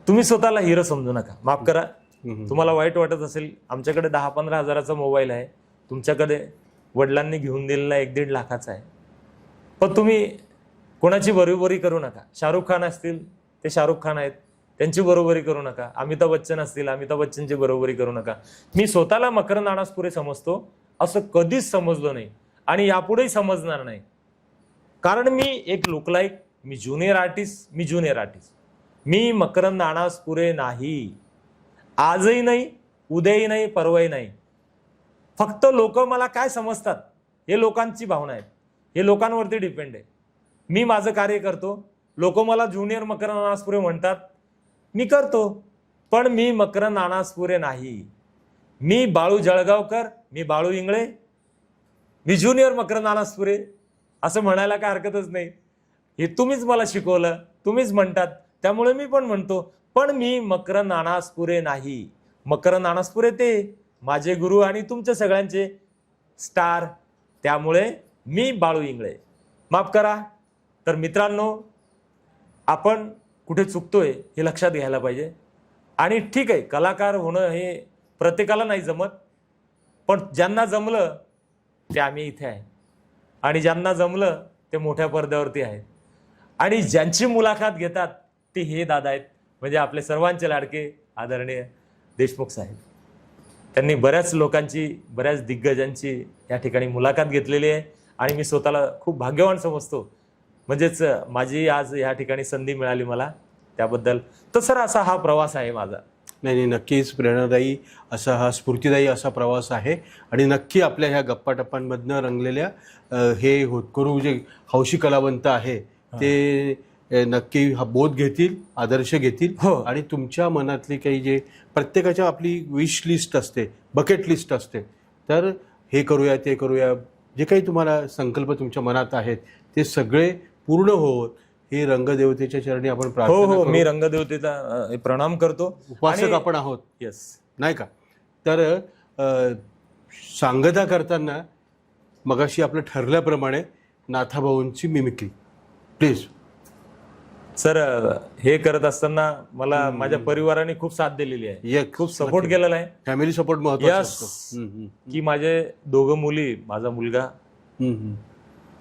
तुम्ही स्वतःला हिरो समजू नका. माफ करा, तुम्हाला वाईट वाटत असेल. आमच्याकडे 10-15 हजाराचा मोबाईल आहे, तुमच्याकडे वडिलांनी घेऊन दिलेला 1-1.5 लाखाचा आहे. पण तुम्ही कोणाची बरोबरी करू नका. शाहरुख खान असतील ते शाहरुख खान आहेत, त्यांची बरोबरी करू नका. अमिताभ बच्चन असतील, अमिताभ बच्चनची बरोबरी करू नका. मी स्वतःला मकरंद अनासपुरे समजतो, असं कधीच समजलो नाही आणि यापुढेही समजणार नाही. कारण मी एक लुकलाईक, मी ज्युनियर आर्टिस्ट. मी मकरंद अनासपुरे नाही. आजही नाही, उद्याही नाही, परवाही नाही. फक्त लोक मला काय समजतात हे लोकांची भावना आहे, हे लोकांवरती डिपेंड आहे. मी माझं कार्य करतो, लोक मला ज्युनियर मकरंद अनासपुरे म्हणतात, मी करतो. पण मी मकरंद अनासपुरे नाही. मी बाळू जळगावकर, मी बाळू इंगळे, मी ज्युनियर मकरंद अनासपुरे असं म्हणायला काय हरकतच नाही. हे तुम्हीच मला शिकवलं, तुम्हीच म्हणतात, त्यामुळे मी पण म्हणतो. पण मी मकरंद अनासपुरे नाही. मकरंद अनासपुरे ते माझे गुरु आणि तुमच्या सगळ्यांचे स्टार, त्यामुळे मी बाळू इंगळे. माफ करा. तर मित्रांनो, आपण कुठे चुकतोय हे लक्षात घ्यायला पाहिजे. आणि ठीक आहे, कलाकार होणं हे प्रत्येकाला नाही जमत, पण ज्यांना जमलं ते आम्ही इथे आहे आणि ज्यांना जमलं ते मोठ्या पडद्यावरती आहेत. आणि ज्यांची मुलाखत घेतात ते हे दादा आहेत, म्हणजे आपले सर्वांचे लाडके आदरणीय देशमुख साहेब. त्यांनी बऱ्याच लोकांची, बऱ्याच दिग्गजांची या ठिकाणी मुलाखत घेतलेली आहे आणि मी स्वतःला खूप भाग्यवान समजतो. म्हणजेच माझी आज या ठिकाणी संधी मिळाली मला, त्याबद्दल. तर सर असा हा प्रवास आहे माझा. नाही, नक्कीच प्रेरणादायी असा हा, स्फूर्तिदायी असा प्रवास आहे. आणि नक्की आपल्या ह्या गप्पाटप्पांमधनं रंगलेल्या हे होतकरू जे हौशी कलावंत आहे ते नक्की हा बोध घेतील, आदर्श घेतील. आणि तुमच्या मनातली काही जे प्रत्येकाच्या आपली विश लिस्ट असते, बकेट लिस्ट असते, तर हे करूया ते करूया, जे काही तुम्हाला संकल्प तुमच्या मनात आहेत ते सगळे पूर्ण होत हे रंगदेवतेच्या चरणी आपण प्रार्थना करू. मी रंगदेवतेचा प्रणाम करतो. उपासक आपण आहोत. येस, नाही का? तर सांगता करताना मगाशी आपलं ठरल्याप्रमाणे नाथाभाऊंची मिमिक्री प्लीज. सर, हे करत असताना मला माझ्या परिवाराने खूप साथ दिलेली आहे, खूप सपोर्ट केलेला आहे. फॅमिली सपोर्ट महत्त्वाचा असतो. की माझे 2 मुली, माझा मुलगा,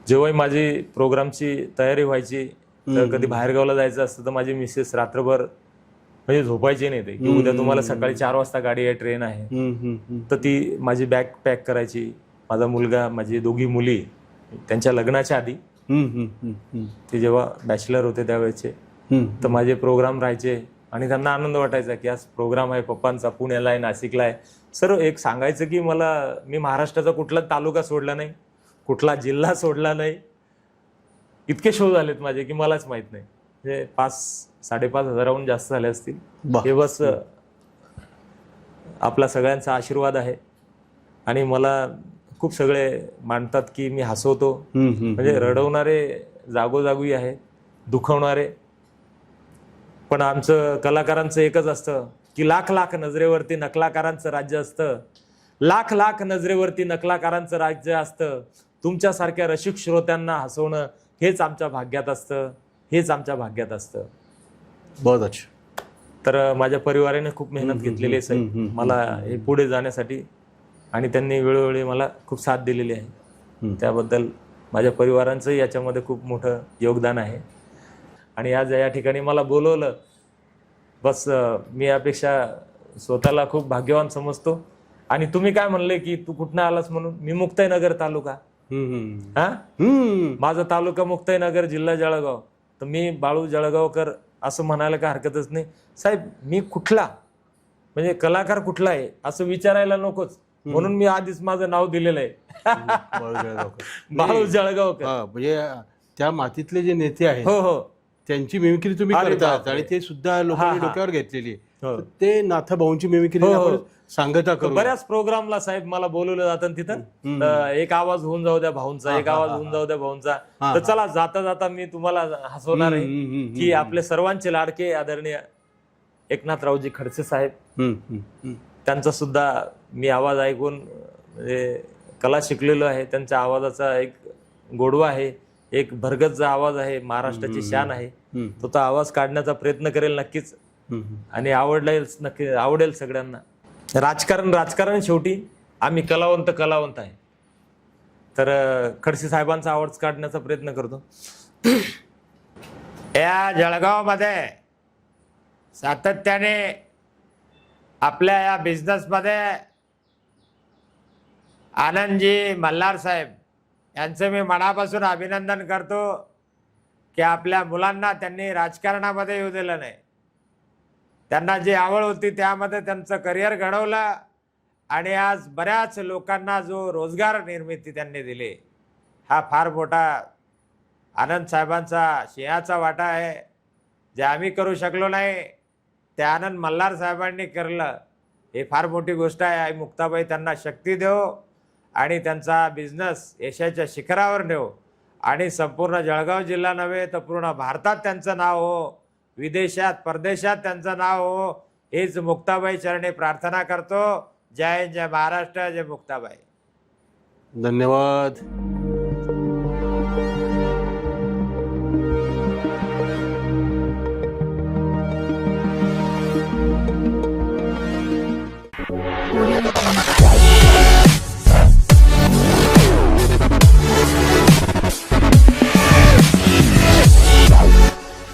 जेव्हाही माझी प्रोग्रामची तयारी व्हायची तर कधी बाहेरगावला जायचं असतं तर माझी मिसेस रात्रभर म्हणजे झोपायची नाही ते, की उद्या तुम्हाला सकाळी 4 वाजता गाडी आहे, ट्रेन आहे. तर ती माझी बॅग पॅक करायची. माझा मुलगा, माझी 2 मुली त्यांच्या लग्नाच्या आधी, ते जेव्हा बॅचलर होते त्यावेळेचे, तर माझे प्रोग्राम राहायचे आणि त्यांना आनंद वाटायचा की आज प्रोग्राम आहे पप्पांचा, पुण्याला आहे, नाशिकला आहे. सर, एक सांगायचं की मी महाराष्ट्राचा कुठला तालुका सोडला नाही, कुठला जिल्हा सोडला नाही. इतके शो झालेत माझे की मलाच माहित नाही. म्हणजे 5 5,500हून जास्त झाले असतील. वा. हे बस आपला सगळ्यांचा आशीर्वाद आहे. आणि मला खूप सगळे मानतात की मी हसवतो, म्हणजे रडवणारे जागोजागी आहे, दुखवणारे. पण आमचं कलाकारांचं एकच असतं की लाख लाख नजरेवरती नकलाकारांचं राज्य असतं. लाख लाख नजरेवरती नकलाकारांचं राज्य असतं. तुमच्यासारख्या रसिक श्रोत्यांना हसवणं हेच आमच्या भाग्यात असतं, हेच आमच्या भाग्यात असतं. बहुत अच्छा. तर माझ्या परिवाराने खूप मेहनत घेतलेली आहे साहेब मला हे पुढे जाण्यासाठी, आणि त्यांनी वेळोवेळी मला खूप साथ दिलेली आहे. त्याबद्दल माझ्या परिवारांचंही याच्यामध्ये खूप मोठं योगदान आहे. आणि आज या ठिकाणी मला बोलवलं, बस मी यापेक्षा स्वतःला खूप भाग्यवान समजतो. आणि तुम्ही काय म्हणले की तू कुठनं आलास म्हणून, मी मुक्ताईनगर तालुका, हा माझा तालुका मुक्ताईनगर, जिल्हा जळगाव. तर मी बाळू जळगावकर असं म्हणायला काय हरकतच नाही साहेब. मी कुठला, म्हणजे कलाकार कुठला आहे असं विचारायला नकोच, म्हणून मी आधीच माझं नाव दिलेलं आहे बाळू जळगावकर. म्हणजे त्या मातीतले जे नेते आहेत हो हो, त्यांची मिमिक्री तुम्ही अरे करतात, बापरे. आणि ते सुद्धा लोकांनी हा. डोक्यावर घेतलेली आहे. हो. तर ते नाथाभाऊंची मिमिक्री हो, हो. आपण सांगता करू. बऱ्याच प्रोग्रामला साहेब मला बोलवलं जातं तिथं. तर एक आवाज होऊन जाऊ द्या भाऊंचा, एक आवाज होऊन जाऊ द्या भाऊंचा. तर चला जाता जाता मी तुम्हाला हसवणार आहे की आपले सर्वांचे लाडके आदरणीय एकनाथरावजी खडसे साहेब, त्यांचा सुद्धा मी आवाज ऐकून म्हणजे कला शिकलेलो आहे. त्यांच्या आवाजाचा एक गोडवा आहे, एक भरगत आवाज आहे, महाराष्ट्राची शान आहे. तो आवाज काढण्याचा प्रयत्न करेल नक्कीच, आणि आवडेल सगळ्यांना. राजकारण शेवटी आम्ही कलावंत आहे. तर खडसे साहेबांचा आवाज काढण्याचा प्रयत्न करतो. या जळगावमध्ये सातत्याने आपल्या या बिझनेसमध्ये आनंदजी मल्हार साहेब यांचं मी मनापासून अभिनंदन करतो की आपल्या मुलांना त्यांनी राजकारणामध्ये येऊ दिलं नाही. त्यांना जी आवड होती त्यामध्ये त्यांचं करिअर घडवलं, आणि आज बऱ्याच लोकांना जो रोजगार निर्मिती त्यांनी दिली, हा फार मोठा आनंद साहेबांचा सिंहाचा वाटा आहे. जे आम्ही करू शकलो नाही ते आनंद मल्हार साहेबांनी केलं, हे फार मोठी गोष्ट आहे. आई मुक्ताबाई त्यांना शक्ती देव, आणि त्यांचा बिझनेस यशाच्या शिखरावर नेव, आणि संपूर्ण जळगाव जिल्हा नव्हे तर पूर्ण भारतात त्यांचं नाव हो, विदेशात परदेशात त्यांचं नाव हो, हीच मुक्ताबाई चरणी प्रार्थना करतो. जय हिंद, जय महाराष्ट्र, जय मुक्ताबाई. धन्यवाद.